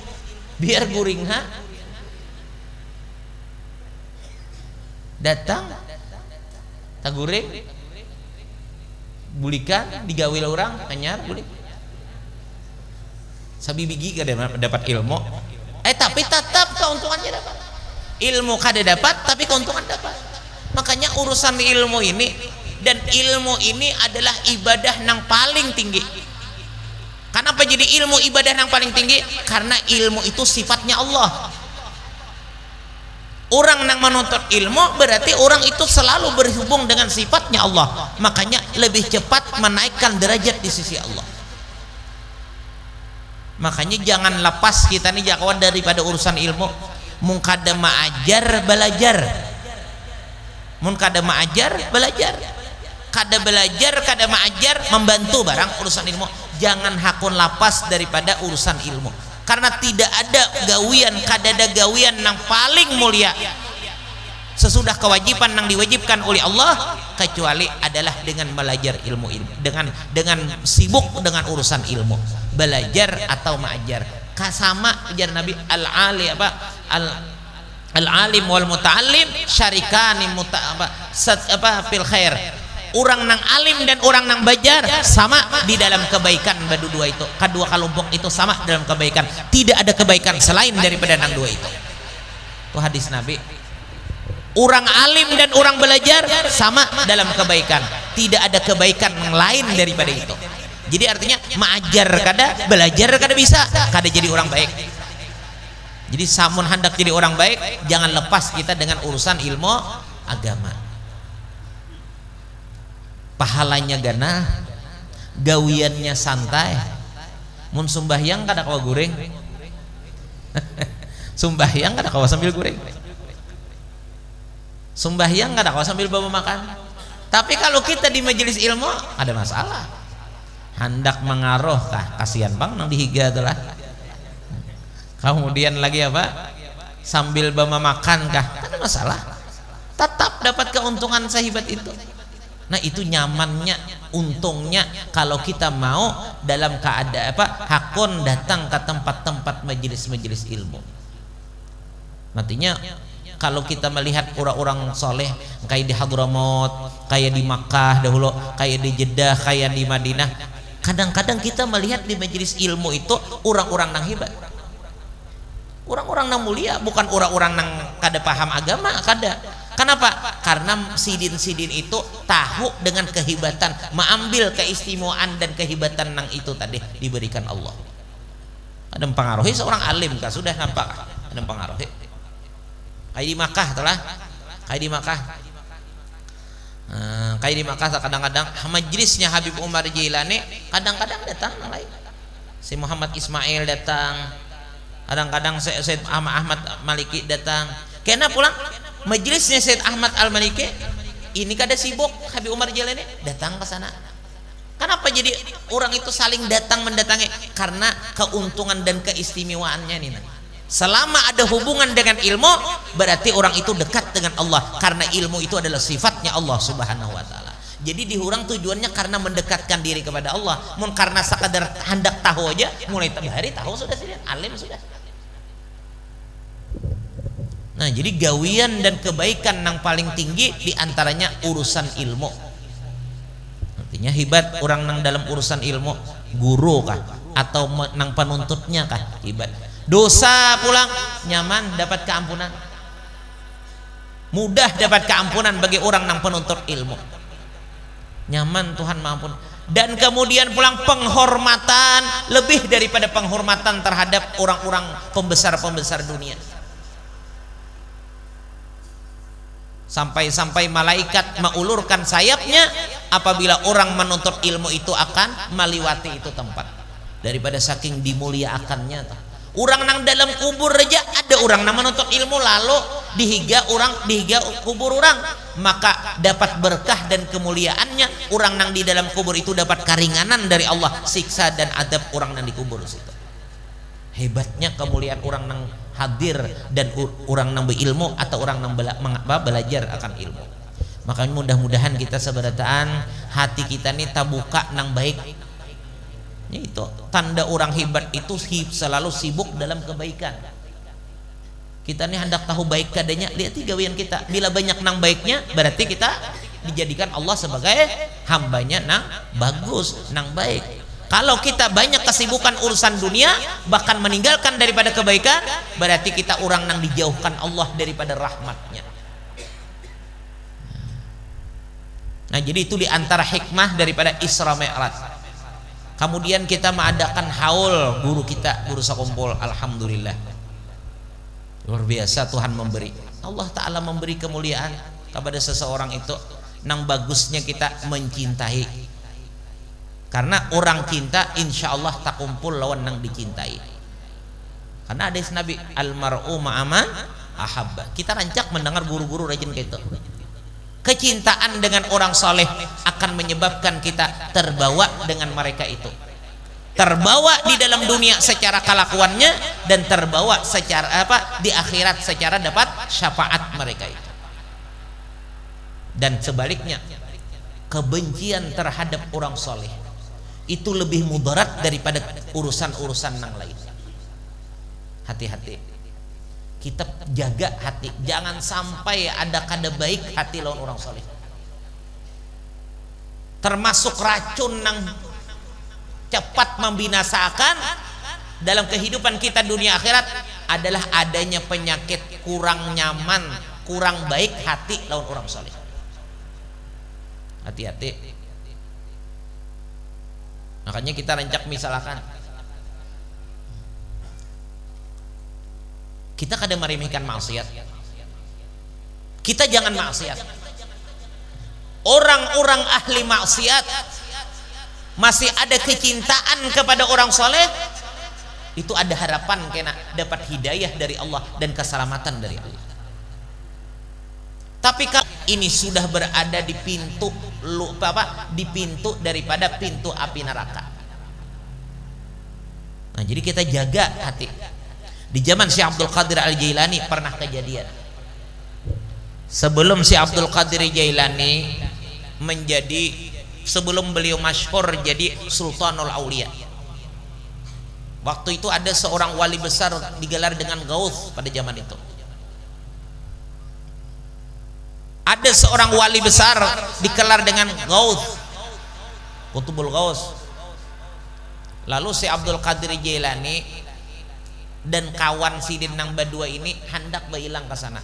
A: biar guring datang taguring bulikan digawil orang anyar bulik sabi bigi kada dapat ilmu tapi tetap keuntungannya dapat ilmu kada dapat tapi keuntungan dapat. Makanya urusan ilmu ini, dan ilmu ini adalah ibadah yang paling tinggi. Kenapa jadi ilmu ibadah yang paling tinggi? Karena ilmu itu sifatnya Allah. Orang yang menuntut ilmu berarti orang itu selalu berhubung dengan sifatnya Allah. Makanya lebih cepat menaikkan derajat di sisi Allah. Makanya jangan lepas kita nih jakawan daripada urusan ilmu. Mun kada ma'ajar belajar, mun kada ma'ajar belajar, kada belajar kada ma'ajar membantu barang urusan ilmu. Jangan hakun lapas daripada urusan ilmu, karena tidak ada gawian, kada ada gawian yang paling mulia sesudah kewajiban yang diwajibkan oleh Allah, kecuali adalah dengan belajar ilmu dengan sibuk dengan urusan ilmu, belajar atau mengajar. Sama ujar Nabi, al-alim wal muta'allim syarikani fil khair. Orang nang alim dan orang nang belajar sama di dalam kebaikan. Dua itu, kedua kelompok itu sama dalam kebaikan. Tidak ada kebaikan selain daripada nang dua itu. Itu hadis Nabi. Orang alim dan orang belajar sama dalam kebaikan. Tidak ada kebaikan yang lain daripada itu. Jadi artinya mengajar kada, belajar kada bisa, kada jadi orang baik. Jadi samun hendak jadi orang baik, jangan lepas kita dengan urusan ilmu agama. Pahalanya gana, gawiannya santai. Mun sumbahyang kada kawa goreng. Sumbahyang kada kawa sambil goreng. Sumbahyang kada kawa sambil bawa makan. Tapi kalau kita di majelis ilmu ada masalah. Hendak mengaruh kah, kasihan bang nang dihiga tuh lah. Kemudian lagi apa? Sambil bawa makan kah? Ada masalah. Tetap dapat keuntungan sehebat itu. Nah itu nyamannya, untungnya kalau kita mau dalam keadaan hakun datang ke tempat-tempat majelis-majelis ilmu. Nantinya kalau kita melihat orang-orang soleh kayak di Hadramaut, kayak di Makkah dahulu, kayak di Jeddah, kayak di Madinah, kadang-kadang kita melihat di majelis ilmu itu orang-orang yang hebat, orang-orang yang mulia, bukan orang-orang yang kada paham agama, kada. Kenapa? Karena sidin-sidin itu tahu dengan kehebatan, mengambil keistimewaan dan kehebatan yang itu tadi diberikan Allah. Ada mempengaruhi seorang alim kah? Sudah nampak? Ada mempengaruhi. Kayak di Makkah telah, kayak di Makkah, kayak di Makkah kadang-kadang majelisnya Habib Umar Jilani kadang-kadang datang lain. Si Muhammad Ismail datang, kadang-kadang Syed Ahmad Maliki datang. Kena pulang majelisnya Syed Ahmad Al-Maliki ini kada sibuk, Habib Umar Jilani datang ke sana. Kenapa jadi orang itu saling datang mendatangi? Karena keuntungan dan keistimewaannya nih. Selama ada hubungan dengan ilmu, berarti orang itu dekat dengan Allah, karena ilmu itu adalah sifatnya Allah Subhanahu wa taala. Jadi dihurang tujuannya karena mendekatkan diri kepada Allah. Mun karena sekadar hendak tahu aja, mulai hari tahu sudah sih, alim sudah. Nah, jadi gawian dan kebaikan yang paling tinggi diantaranya urusan ilmu. Artinya hebat orang nang dalam urusan ilmu, guru kah atau nang penuntutnya kah hebat. Dosa pulang nyaman dapat keampunan, mudah dapat keampunan bagi orang nang penuntut ilmu, nyaman Tuhan maafun. Dan kemudian pulang penghormatan lebih daripada penghormatan terhadap orang-orang pembesar-pembesar dunia. Sampai-sampai malaikat mengulurkan sayapnya apabila orang menuntut ilmu itu akan meliwati itu tempat, daripada saking dimuliakannya. Orang nang dalam kubur aja ada orang nang menuntut ilmu lalu dihiga kubur orang, maka dapat berkah dan kemuliaannya. Orang nang di dalam kubur itu dapat keringanan dari Allah, siksa dan adab orang nang di kubur situ. Hebatnya kemuliaan orang nang hadir dan orang nang berilmu atau orang nang belajar akan ilmu. Makanya mudah-mudahan kita seberataan hati kita nih tabuka nang baik. Itu tanda orang hebat itu selalu sibuk dalam kebaikan. Kita nih hendak tahu baik kadanya, lihat gawian kita. Bila banyak nang baiknya, berarti kita dijadikan Allah sebagai hambanya nang bagus, nang baik. Kalau kita banyak kesibukan urusan dunia, bahkan meninggalkan daripada kebaikan, berarti kita orang nang dijauhkan Allah daripada rahmatnya. Nah, jadi itu diantara hikmah daripada Isra Mi'raj. Kemudian kita mengadakan haul guru kita, guru sakumpul. Alhamdulillah, luar biasa Tuhan memberi. Allah Ta'ala memberi kemuliaan kepada seseorang itu. Nang bagusnya kita mencintai, karena orang cinta insya Allah tak kumpul lawan nang dicintai. Karena hadis Nabi, almar'u ma'aman ahabba. Kita rancak mendengar guru-guru rajin kayak itu. Kecintaan dengan orang soleh akan menyebabkan kita terbawa dengan mereka itu, terbawa di dalam dunia secara kelakuannya, dan terbawa secara di akhirat secara dapat syafaat mereka itu. Dan sebaliknya, kebencian terhadap orang soleh itu lebih mudarat daripada urusan-urusan yang lain. Hati-hati, kita jaga hati, jangan sampai ada kada baik hati lawan orang soleh. Termasuk racun yang cepat membinasakan dalam kehidupan kita dunia akhirat adalah adanya penyakit kurang nyaman, kurang baik hati lawan orang soleh. Hati-hati. Makanya kita rancak, misalkan kita kadang meremehkan maksiat, kita jangan maksiat. Orang-orang ahli maksiat masih ada kecintaan kepada orang soleh, itu ada harapan kena dapat hidayah dari Allah dan keselamatan dari Allah. Tapi kalau ini sudah berada di pintu di pintu daripada pintu api neraka. Nah, jadi kita jaga hati. Di zaman Syekh Abdul Qadir Al-Jailani pernah kejadian. Sebelum Syekh Abdul Qadir Al-Jailani sebelum beliau masyhur jadi Sultanul Aulia, waktu itu ada seorang wali besar digelar dengan Gauth pada zaman itu. Ada seorang wali besar dikelar dengan Gauth, Qutbul Gauth. Lalu si Abdul Qadir Jailani dan kawan sidin nang badua ini hendak berhilang ke sana.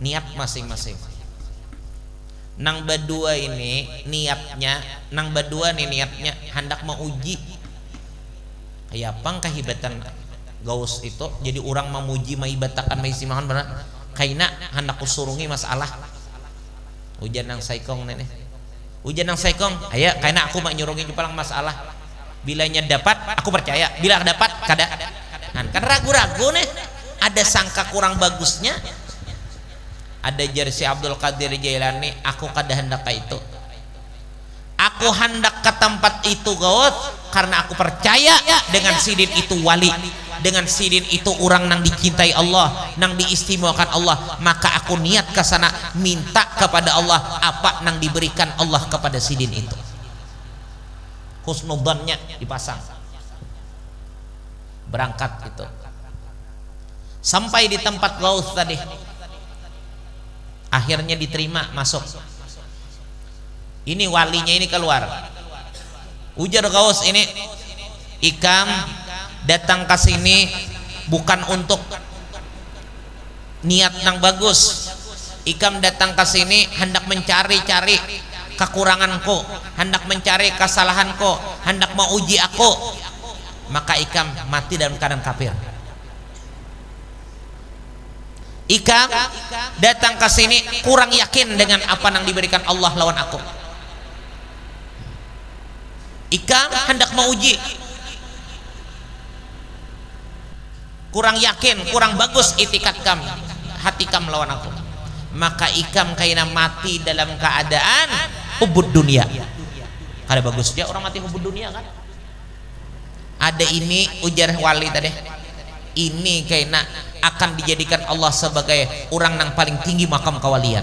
A: Niat masing-masing. Nang badua ini niatnya hendak mau uji kayak apa kehebatan Gauth itu. Jadi orang memuji maibatakan maisimahan benar. Kaina hendak kusurungi masalah hujan nang saikong nenek, hujan nang saikong aya kaina aku mak nyurungi jupalang masalah, bilanya dapat aku percaya, bila dapat kada kan ragu-ragu nih, ada sangka kurang bagusnya. Ada jersi Abdul Qadir Jailani, aku kada hendak ka itu, aku hendak ke tempat itu Gauth karena aku percaya dengan sidin itu wali, dengan sidin itu orang nang dicintai Allah, nang diistimewakan Allah, maka aku niat ke sana minta kepada Allah apa nang diberikan Allah kepada sidin itu. Husnudzannya dipasang, berangkat itu. Sampai di tempat Gauth tadi, akhirnya diterima masuk. Ini walinya ini keluar, ujar Gauth ini, ikam datang ke sini bukan untuk niat yang bagus. Ikam datang ke sini hendak mencari-cari kekuranganku, hendak mencari kesalahanku, hendak mau uji aku. Maka ikam mati dalam keadaan kafir. Ikam datang ke sini kurang yakin dengan apa yang diberikan Allah lawan aku. Ikam hendak mau uji, kurang yakin, kurang bagus itikat kam, hati kam lawan aku. Maka ikam kaina mati dalam keadaan hubud dunia. Ada bagus dia orang mati hubud dunia kan? Ada ini ujar wali tadi, ini kaina akan dijadikan Allah sebagai orang yang paling tinggi makam kawalian.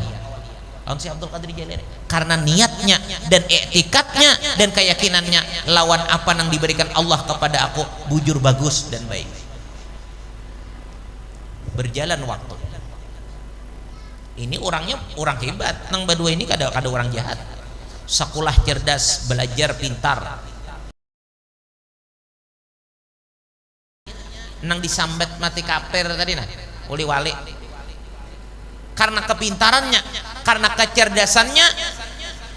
A: Lawan si Abdul Qadir Jailani karena niatnya dan etikatnya dan keyakinannya lawan apa yang diberikan Allah kepada aku bujur bagus dan baik. Berjalan waktu, ini orangnya orang hebat, nang badua ini kada orang jahat, sekolah cerdas, belajar pintar, nang disambat mati kafir tadi nah oleh wali karena kepintarannya, karena kecerdasannya,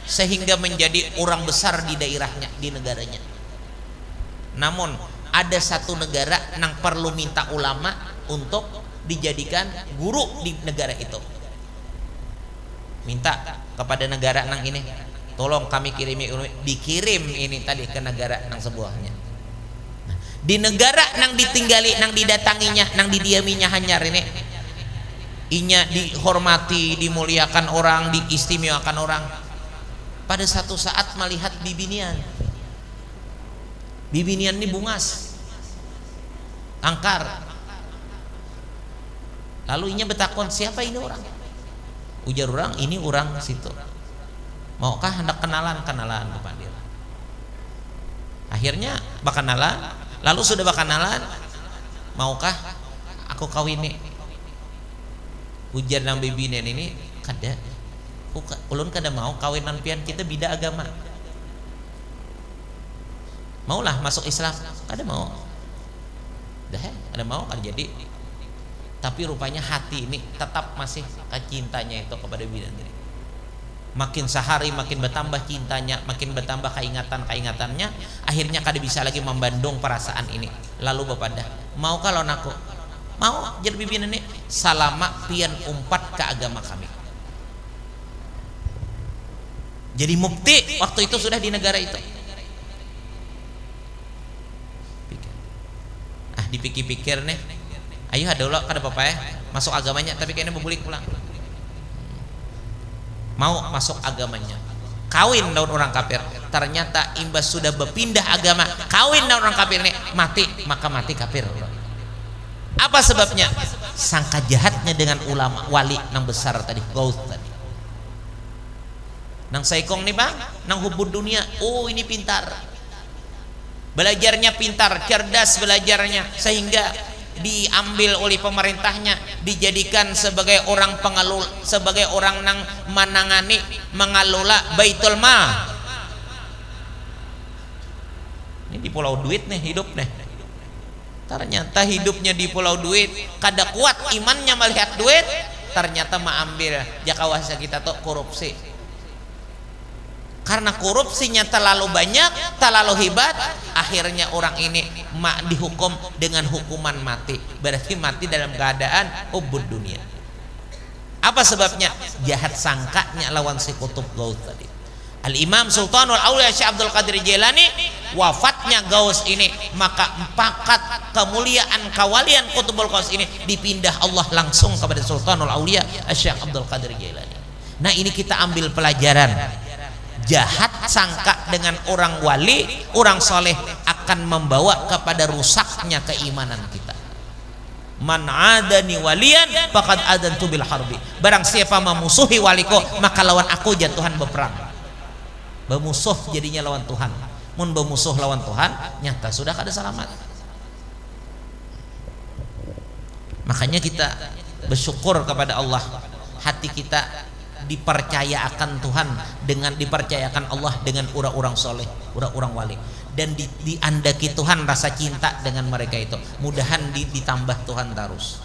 A: sehingga menjadi orang besar di daerahnya, di negaranya. Namun ada satu negara nang perlu minta ulama untuk dijadikan guru di negara itu. Minta kepada negara nang ini, tolong kami dikirim ini tadi ke negara nang sebuahnya. Nah, di negara nang ditinggali, nang didatanginya, nang didiaminya hanyar ini, inya dihormati, dimuliakan orang, diistimewakan orang. Pada satu saat melihat bibinian ini bungas, angkar. Lalu inya bertakon, siapa ini orang? Ujar orang, ini orang situ. Maukah hendak kenalan kepada dia. Akhirnya bakanalan, lalu sudah bakanalan, maukah aku kawin nih? Ujar nang bibinen ini, kada, ulun kada mau kawinan pian kita beda agama. Maulah masuk Islam, kada mau. Dah, kada mau kan jadi. Tapi rupanya hati ini tetap masih cintanya itu kepada bidan ini. Makin sehari makin bertambah cintanya, makin bertambah keingatan-keingatannya, akhirnya kada bisa lagi membandung perasaan ini. Lalu bapak dah, mau kalau aku mau jadi bibinan ini salama pian umpat ke agama kami. Jadi mukti waktu itu sudah di negara itu. Dipikir-pikir nih, ayo ada ulah kada apa-apa ya masuk agamanya, tapi kayaknya mau balik pulang. Mau masuk agamanya, kawin daun orang kafir. Ternyata imbas sudah berpindah agama, kawin daun orang kafir ini mati, maka mati kafir. Apa sebabnya? Sangka jahatnya dengan ulama wali nang besar tadi, Gauth tadi. Nang saikong nih bang, nang hubud dunia. Oh ini pintar, belajarnya pintar, cerdas belajarnya, sehingga diambil oleh pemerintahnya, dijadikan sebagai orang pengelola, sebagai orang nang menangani mengelola Baitul Mal. Ini di pulau duit nih hidup nih. Ternyata hidupnya di pulau duit, kada kuat imannya melihat duit, ternyata mengambil jakawasa kita tuh korupsi. Karena korupsinya terlalu banyak, terlalu hebat, akhirnya orang ini dihukum dengan hukuman mati. Berarti mati dalam keadaan ubud dunia. Apa sebabnya? Jahat sangkanya lawan si kutub Gauth tadi. Al-Imam Sultanul Aulia Syekh Abdul Qadir Jailani, wafatnya Gauth ini, maka pakat kemuliaan kawalian Qutbul Ghaus ini dipindah Allah langsung kepada Sultanul Aulia Syekh Abdul Qadir Jailani. Nah ini kita ambil pelajaran. Jahat sangka dengan orang wali, orang soleh akan membawa kepada rusaknya keimanan kita. Man adani waliyan faqad adantu bil harbi. Barang siapa memusuhi waliku, maka lawan aku jatuhan berperang. Bermusuh jadinya lawan Tuhan. Mun bermusuh lawan Tuhan, nyata sudah kada selamat. Makanya kita bersyukur kepada Allah, hati kita dipercayakan Tuhan dengan dipercayakan Allah dengan orang-orang soleh, orang-orang wali, dan diandaki Tuhan rasa cinta dengan mereka itu. Mudahan ditambah Tuhan terus.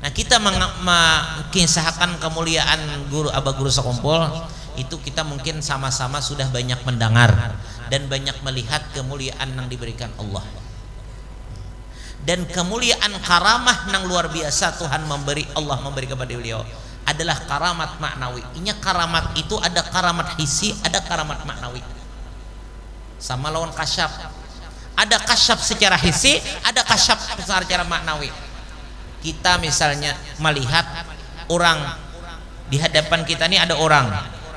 A: Nah kita mengisahkan kemuliaan guru Abah Guru Sakumpul itu, kita mungkin sama-sama sudah banyak mendengar dan banyak melihat kemuliaan yang diberikan Allah, dan kemuliaan karamah yang luar biasa Tuhan memberi, Allah memberi kepada beliau adalah karamat maknawi. Inya karamat itu ada karamat hisi, ada karamat maknawi. Sama lawan kasyaf. Ada kasyaf secara hisi, ada kasyaf secara maknawi. Kita misalnya melihat orang di hadapan kita ini, ada orang.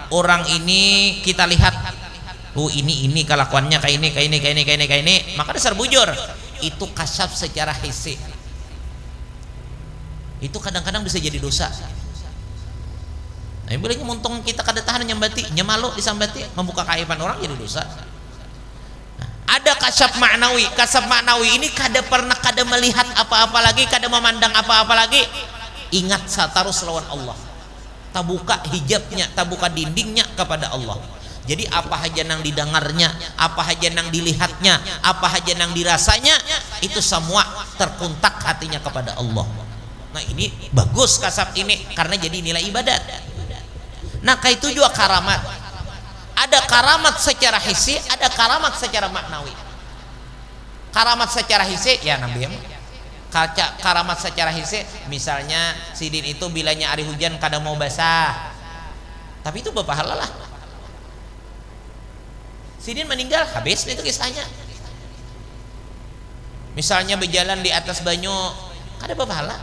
A: Orang ini kita lihat, oh ini kelakuannya kayak ini, maka dasar bujur. Itu kasyaf secara hisi. Itu kadang-kadang bisa jadi dosa. Nah, boleh muntung kita kada tahan nyambati, nyamalu disambati, membuka kaiban orang jadi dosa. Nah, ada kasyaf maknawi. Kasyaf maknawi ini kada pernah kada melihat apa-apa lagi, kada memandang apa-apa lagi. Ingat terus lawan Allah. Tabuka hijabnya, tabuka dindingnya kepada Allah. Jadi apa aja yang didengarnya, apa aja yang dilihatnya, apa aja yang dirasanya, itu semua terkuntak hatinya kepada Allah. Nah ini bagus kasab ini karena jadi nilai ibadat. Nah kayak itu juga karamat. Ada karamat secara hisi, ada karamat secara maknawi. Karamat secara hisi ya Nabi, karamat secara hisi, misalnya sidin itu bilanya hari hujan kada mau basah, tapi itu berpahala lah. Sidin meninggal, habis itu kisahnya. Misalnya berjalan di atas banyu, kada berpahala.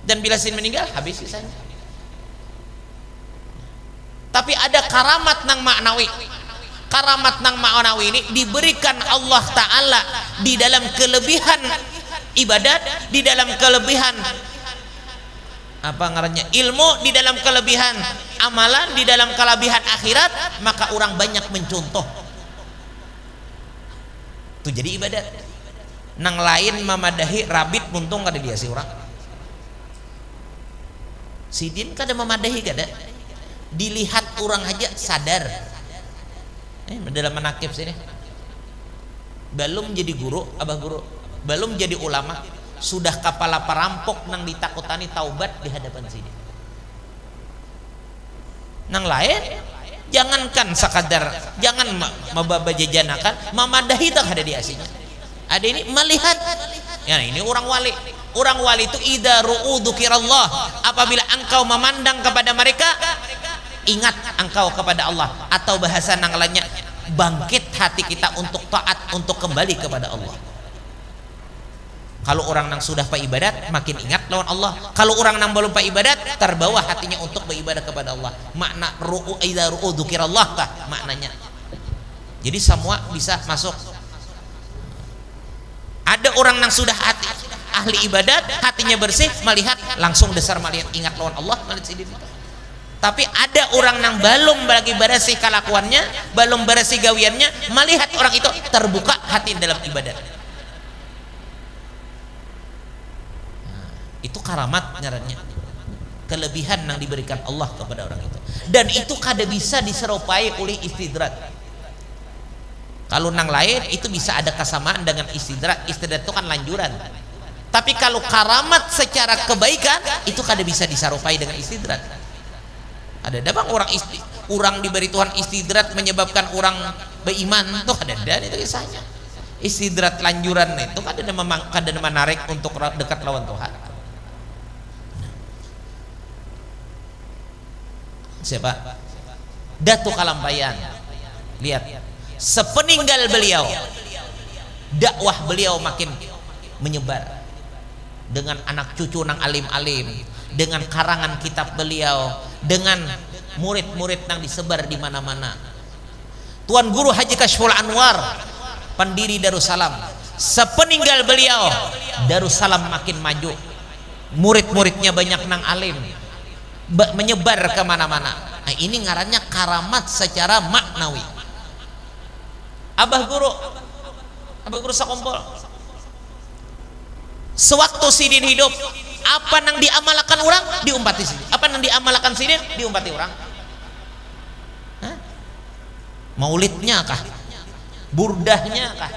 A: Dan bila sidin meninggal, habis kisahnya. Tapi ada karamat nang maknawi. Karamat nang maknawi ini diberikan Allah Ta'ala di dalam kelebihan ibadat, di dalam kelebihan apa ngarannya, ilmu di dalam kelebihan amalan, di dalam kelebihan akhirat, maka orang banyak mencontoh. Itu jadi ibadat. Nang lain mamadahi rabit muntung kada dia si orang. Sidin kada memadahi kada. Dilihat orang aja sadar. Dalam menakib sini. Belum jadi guru, abah guru, belum jadi ulama, sudah kepala perampok nang ditakutani taubat di hadapan sini. Nang lain jangankan sekadar, jangan mababa jajanakan, mamadahi tak ada di aslinya. Ada ini melihat, ya ini orang wali. Orang wali itu idza ru'u dzikirallah, apabila engkau memandang kepada mereka, ingat engkau kepada Allah, atau bahasa nang lainnya, bangkit hati kita untuk taat, untuk kembali kepada Allah. Kalau orang nang sudah pak ibadat makin ingat lawan Allah. Kalau orang nang belum pak ibadat terbawa hatinya untuk beribadah kepada Allah. Makna ru'u idza ru'u dzikirallah kah maknanya. Jadi semua bisa masuk. Ada orang nang sudah hati ahli ibadat, hatinya bersih, melihat langsung dasar melihat ingat lawan Allah, melihat sidin. Tapi ada orang yang belum lagi bersih kelakuannya, belum bersih gawiannya, melihat orang itu terbuka hati dalam ibadat. Nah, itu karamat ngarannya, kelebihan yang diberikan Allah kepada orang itu. Dan itu kada bisa diserupai oleh istidrak. Kalau nang lain itu bisa ada kesamaan dengan istidrak. Istidrak itu kan lanjuran. Tapi kalau karamat secara kebaikan itu kada bisa diserupai dengan istidrak. Ada bang orang diberi Tuhan istidrat menyebabkan orang beriman tuh ada itu kisahnya. Istidrat lanjuran itu kada menarik untuk dekat lawan Tuhan. Siapa? Datuk Kalampayan. Lihat, sepeninggal beliau, dakwah beliau makin menyebar dengan anak cucu nang alim-alim, dengan karangan kitab beliau, dengan murid-murid yang disebar di mana-mana. Tuan Guru Haji Kashful Anwar, pendiri Darussalam, sepeninggal beliau Darussalam makin maju, murid-muridnya banyak nang alim, menyebar ke mana-mana. Nah, ini ngarannya karamat secara maknawi. Abah Guru Sakompol, sewaktu sidin hidup, apa nang diamalkan orang diumpati sidin, apa nang diamalkan sidin diumpati orang. Maulidnya kah, burdahnya kah,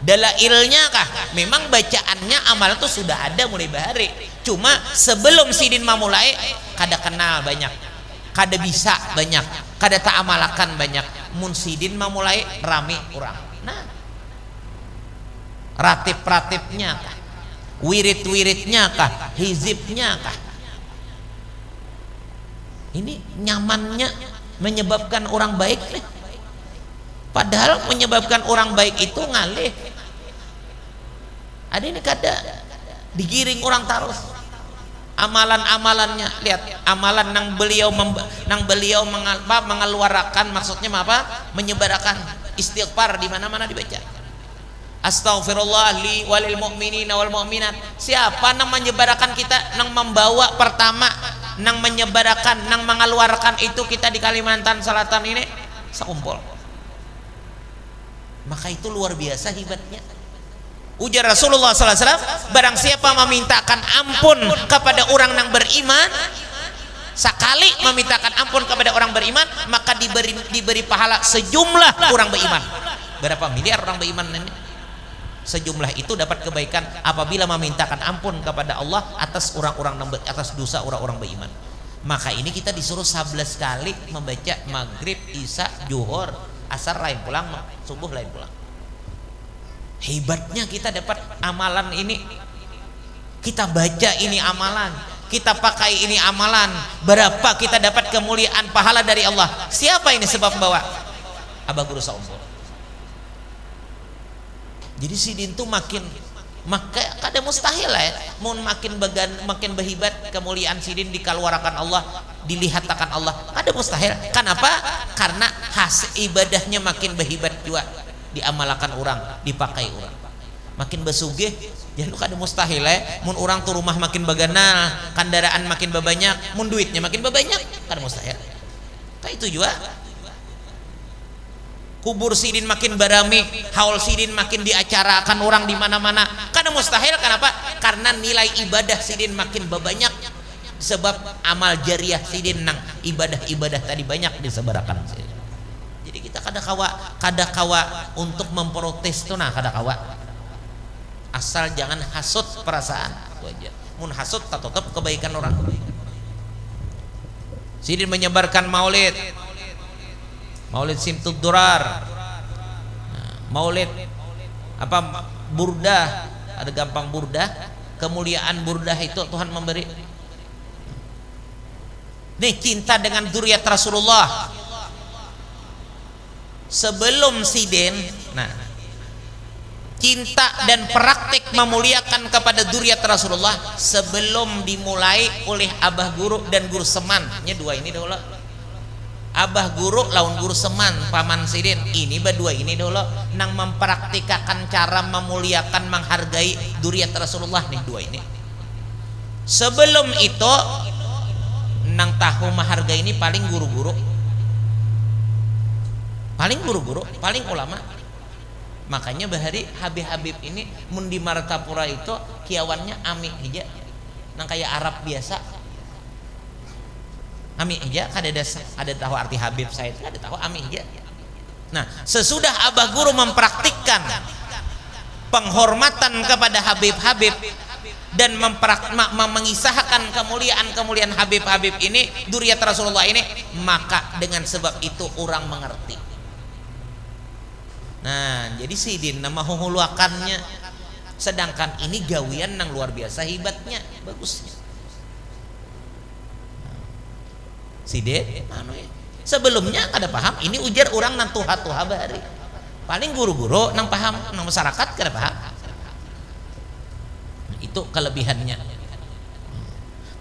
A: dalailnya kah? Memang bacaannya amal itu sudah ada mulai bahari, cuma sebelum sidin memulai kada kenal banyak, kada bisa banyak, kada tak amalakan banyak. Mun sidin memulai rame orang. Nah, ratib-ratibnya kah, wirid-wiridnya kah, hizibnya kah, ini nyamannya menyebabkan orang baik nih. Padahal menyebabkan orang baik itu ngalih. Ada ini kada digiring orang terus. Amalan-amalannya, lihat amalan nang beliau mengeluarkan, maksudnya apa? Menyebarkan istighfar di mana-mana dibaca. Astaghfirullah li walil mu'minina wal mu'minat. Siapa nang menyebarkan kita, nang membawa pertama, nang menyebarkan, nang mengeluarkan itu kita di Kalimantan Selatan ini sekumpul. Maka itu luar biasa hebatnya. Ujar Rasulullah SAW, barang siapa memintakan ampun kepada orang yang beriman, sekali memintakan ampun kepada orang beriman, maka diberi pahala sejumlah orang beriman. Berapa miliar orang beriman ini? Sejumlah itu dapat kebaikan apabila memintakan ampun kepada Allah atas orang-orang atas dosa orang-orang beriman. Maka ini kita disuruh 11 kali membaca maghrib, isya, zuhur, asar lain pulang, subuh lain pulang. Hebatnya kita dapat amalan ini, kita baca ini amalan, kita pakai ini amalan, berapa kita dapat kemuliaan pahala dari Allah. Siapa ini sebab membawa? Abah Guru Sakompol. Jadi sidin tuh makin, maka kada mustahil lah ya, mau makin berhebat kemuliaan sidin dikeluarkan Allah, dilihatkan Allah, kada mustahil. Kenapa? Karena hasil ibadahnya makin berhebat juga, diamalkan orang, dipakai orang. makin besugih jangan kada mustahil mun orang tuh rumah makin baganal, kendaraan makin banyak, mun duitnya makin banyak, kada mustahil. Kayak itu juga kubur sidin makin barami, haul sidin makin diacarakan orang di mana-mana, kada mustahil. Kenapa? Karena nilai ibadah sidin makin banyak, sebab amal jariah sidin nang ibadah-ibadah tadi banyak disebarakan. Jadi kita kada kawa untuk memprotes tuh, nah kada kawa. Asal jangan hasut perasaan itu aja. Mun hasut tak tetap kebaikan orang. Sidin menyebarkan maulid simtud durar, maulid apa burdah, ada gampang burdah, kemuliaan burdah itu Tuhan memberi. Nih cinta dengan zuriat Rasulullah sebelum sidin. Nah, cinta dan praktik memuliakan kepada zuriat Rasulullah sebelum dimulai oleh abah guru dan guru seman. Nya dua ini dulu. Abah guru lawan guru seman paman sidin. Ini berdua ini dulu nang mempraktikkan cara memuliakan menghargai zuriat Rasulullah nih dua ini. Sebelum itu nang tahu menghargai ini paling guru-guru. Paling guru-guru, paling ulama. Makanya bahari Habib-Habib ini mun di Martapura itu kiawannya ami hija nang kayak Arab biasa. Ami hija ada tahu arti Habib saya itu ada tahu ami hija. Nah, sesudah abah guru mempraktikkan penghormatan kepada Habib-Habib dan mengisahkan kemuliaan Habib-Habib ini, zuriat Rasulullah ini, maka dengan sebab itu orang mengerti. Nah, jadi sidin nama menghuluakannya, sedangkan ini gawian yang luar biasa hebatnya, bagusnya. Sidin, sebelumnya kada paham, ini ujar orang nang tuha-tuha bahari. Paling guru-guru nang paham, nang masyarakat kada paham. Itu kelebihannya.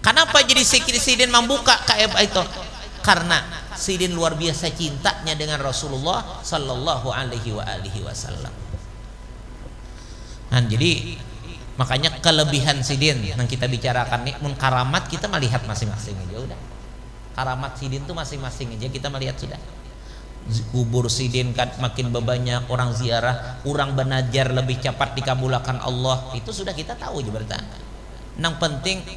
A: Kenapa jadi sidin membuka kayak itu? Karena sidin luar biasa cintanya dengan Rasulullah sallallahu alaihi wasallam. Nah, jadi makanya kelebihan sidin yang kita bicarakan nih, mun karamat kita melihat masing-masing aja udah. Karamat sidin tuh masing-masing aja kita melihat sudah. Kubur sidin kan makin banyak orang ziarah, orang benajar lebih cepat dikabulkan Allah, itu sudah kita tahu aja berarti. Nang penting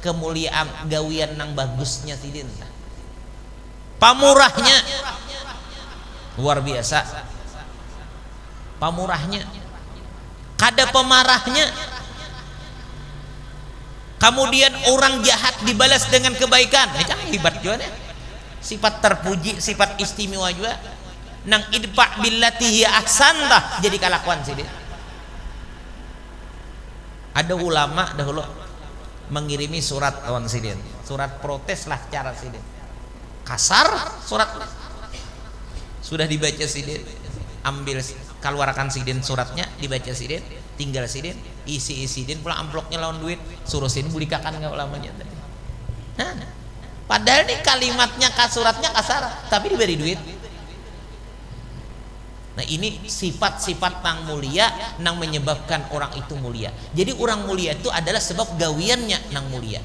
A: kemuliaan gawian nang bagusnya sidin. Pamurahnya luar biasa, pamurahnya kada pemarahnya. Kemudian orang jahat dibalas dengan kebaikan, ini kan hebat juga nih. Sifat terpuji, sifat istimewa juga. Nang idfa billati hiya ahsan dah jadi kelakuan sih dia. Ada ulama dahulu mengirimi surat lawan sidin, surat protes lah cara sidin. Kasar surat sudah dibaca sidin, ambil keluarkan sidin suratnya, dibaca sidin, tinggal sidin, isi sidin pula amplopnya lawan duit, suruh sidin bulikakan nggak ulamanya tadi. Nah, padahal nih kalimatnya suratnya kasar tapi diberi duit. Nah, ini sifat-sifat nang mulia nang menyebabkan orang itu mulia. Jadi orang mulia itu adalah sebab gawiannya nang mulia.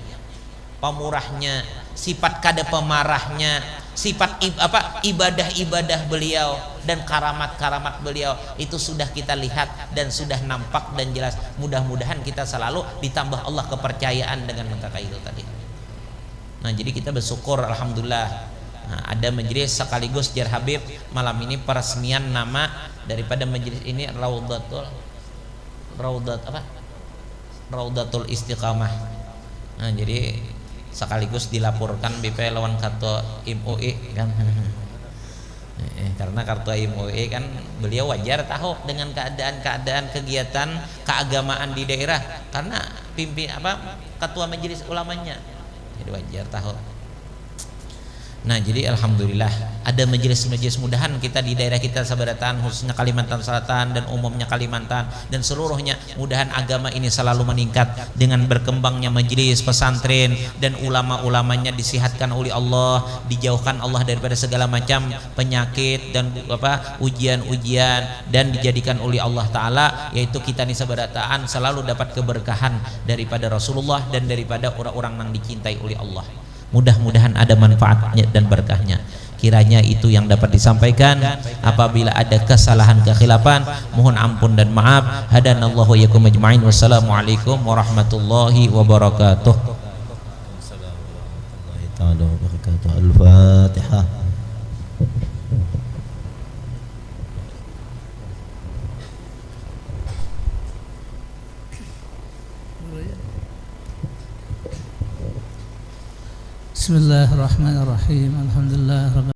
A: Pamurahnya, sifat kada pemarahnya, sifat ibadah-ibadah beliau dan karamat-karamat beliau itu sudah kita lihat dan sudah nampak dan jelas. Mudah-mudahan kita selalu ditambah Allah kepercayaan dengan mereka itu tadi. Nah, jadi kita bersyukur alhamdulillah. Nah, ada majelis sekaligus jar Habib malam ini peresmian nama daripada majelis ini Raudatul Istiqamah. Nah, jadi sekaligus dilaporkan BP lawan kartu MUI kan. Karena kartu MUI kan beliau wajar tahu dengan keadaan kegiatan keagamaan di daerah karena ketua majelis ulamanya, jadi wajar tahu. Nah, jadi alhamdulillah ada majelis-majelis, mudahan kita di daerah kita Sabarataan, khususnya Kalimantan Selatan dan umumnya Kalimantan dan seluruhnya, mudahan agama ini selalu meningkat dengan berkembangnya majelis pesantren dan ulama-ulamanya disihatkan oleh Allah, dijauhkan Allah daripada segala macam penyakit dan ujian-ujian, dan dijadikan oleh Allah Ta'ala, yaitu kita di Sabarataan selalu dapat keberkahan daripada Rasulullah dan daripada orang-orang yang dicintai oleh Allah. Mudah-mudahan ada manfaatnya dan berkahnya. Kiranya itu yang dapat disampaikan. Apabila ada kesalahan kekhilafan, mohon ampun dan maaf. Hadanallahu wa iyyakum ajma'in. Wassalamualaikum warahmatullahi wabarakatuh. Al-Fatihah.
B: Bismillahirrahmanirrahim. Alhamdulillah.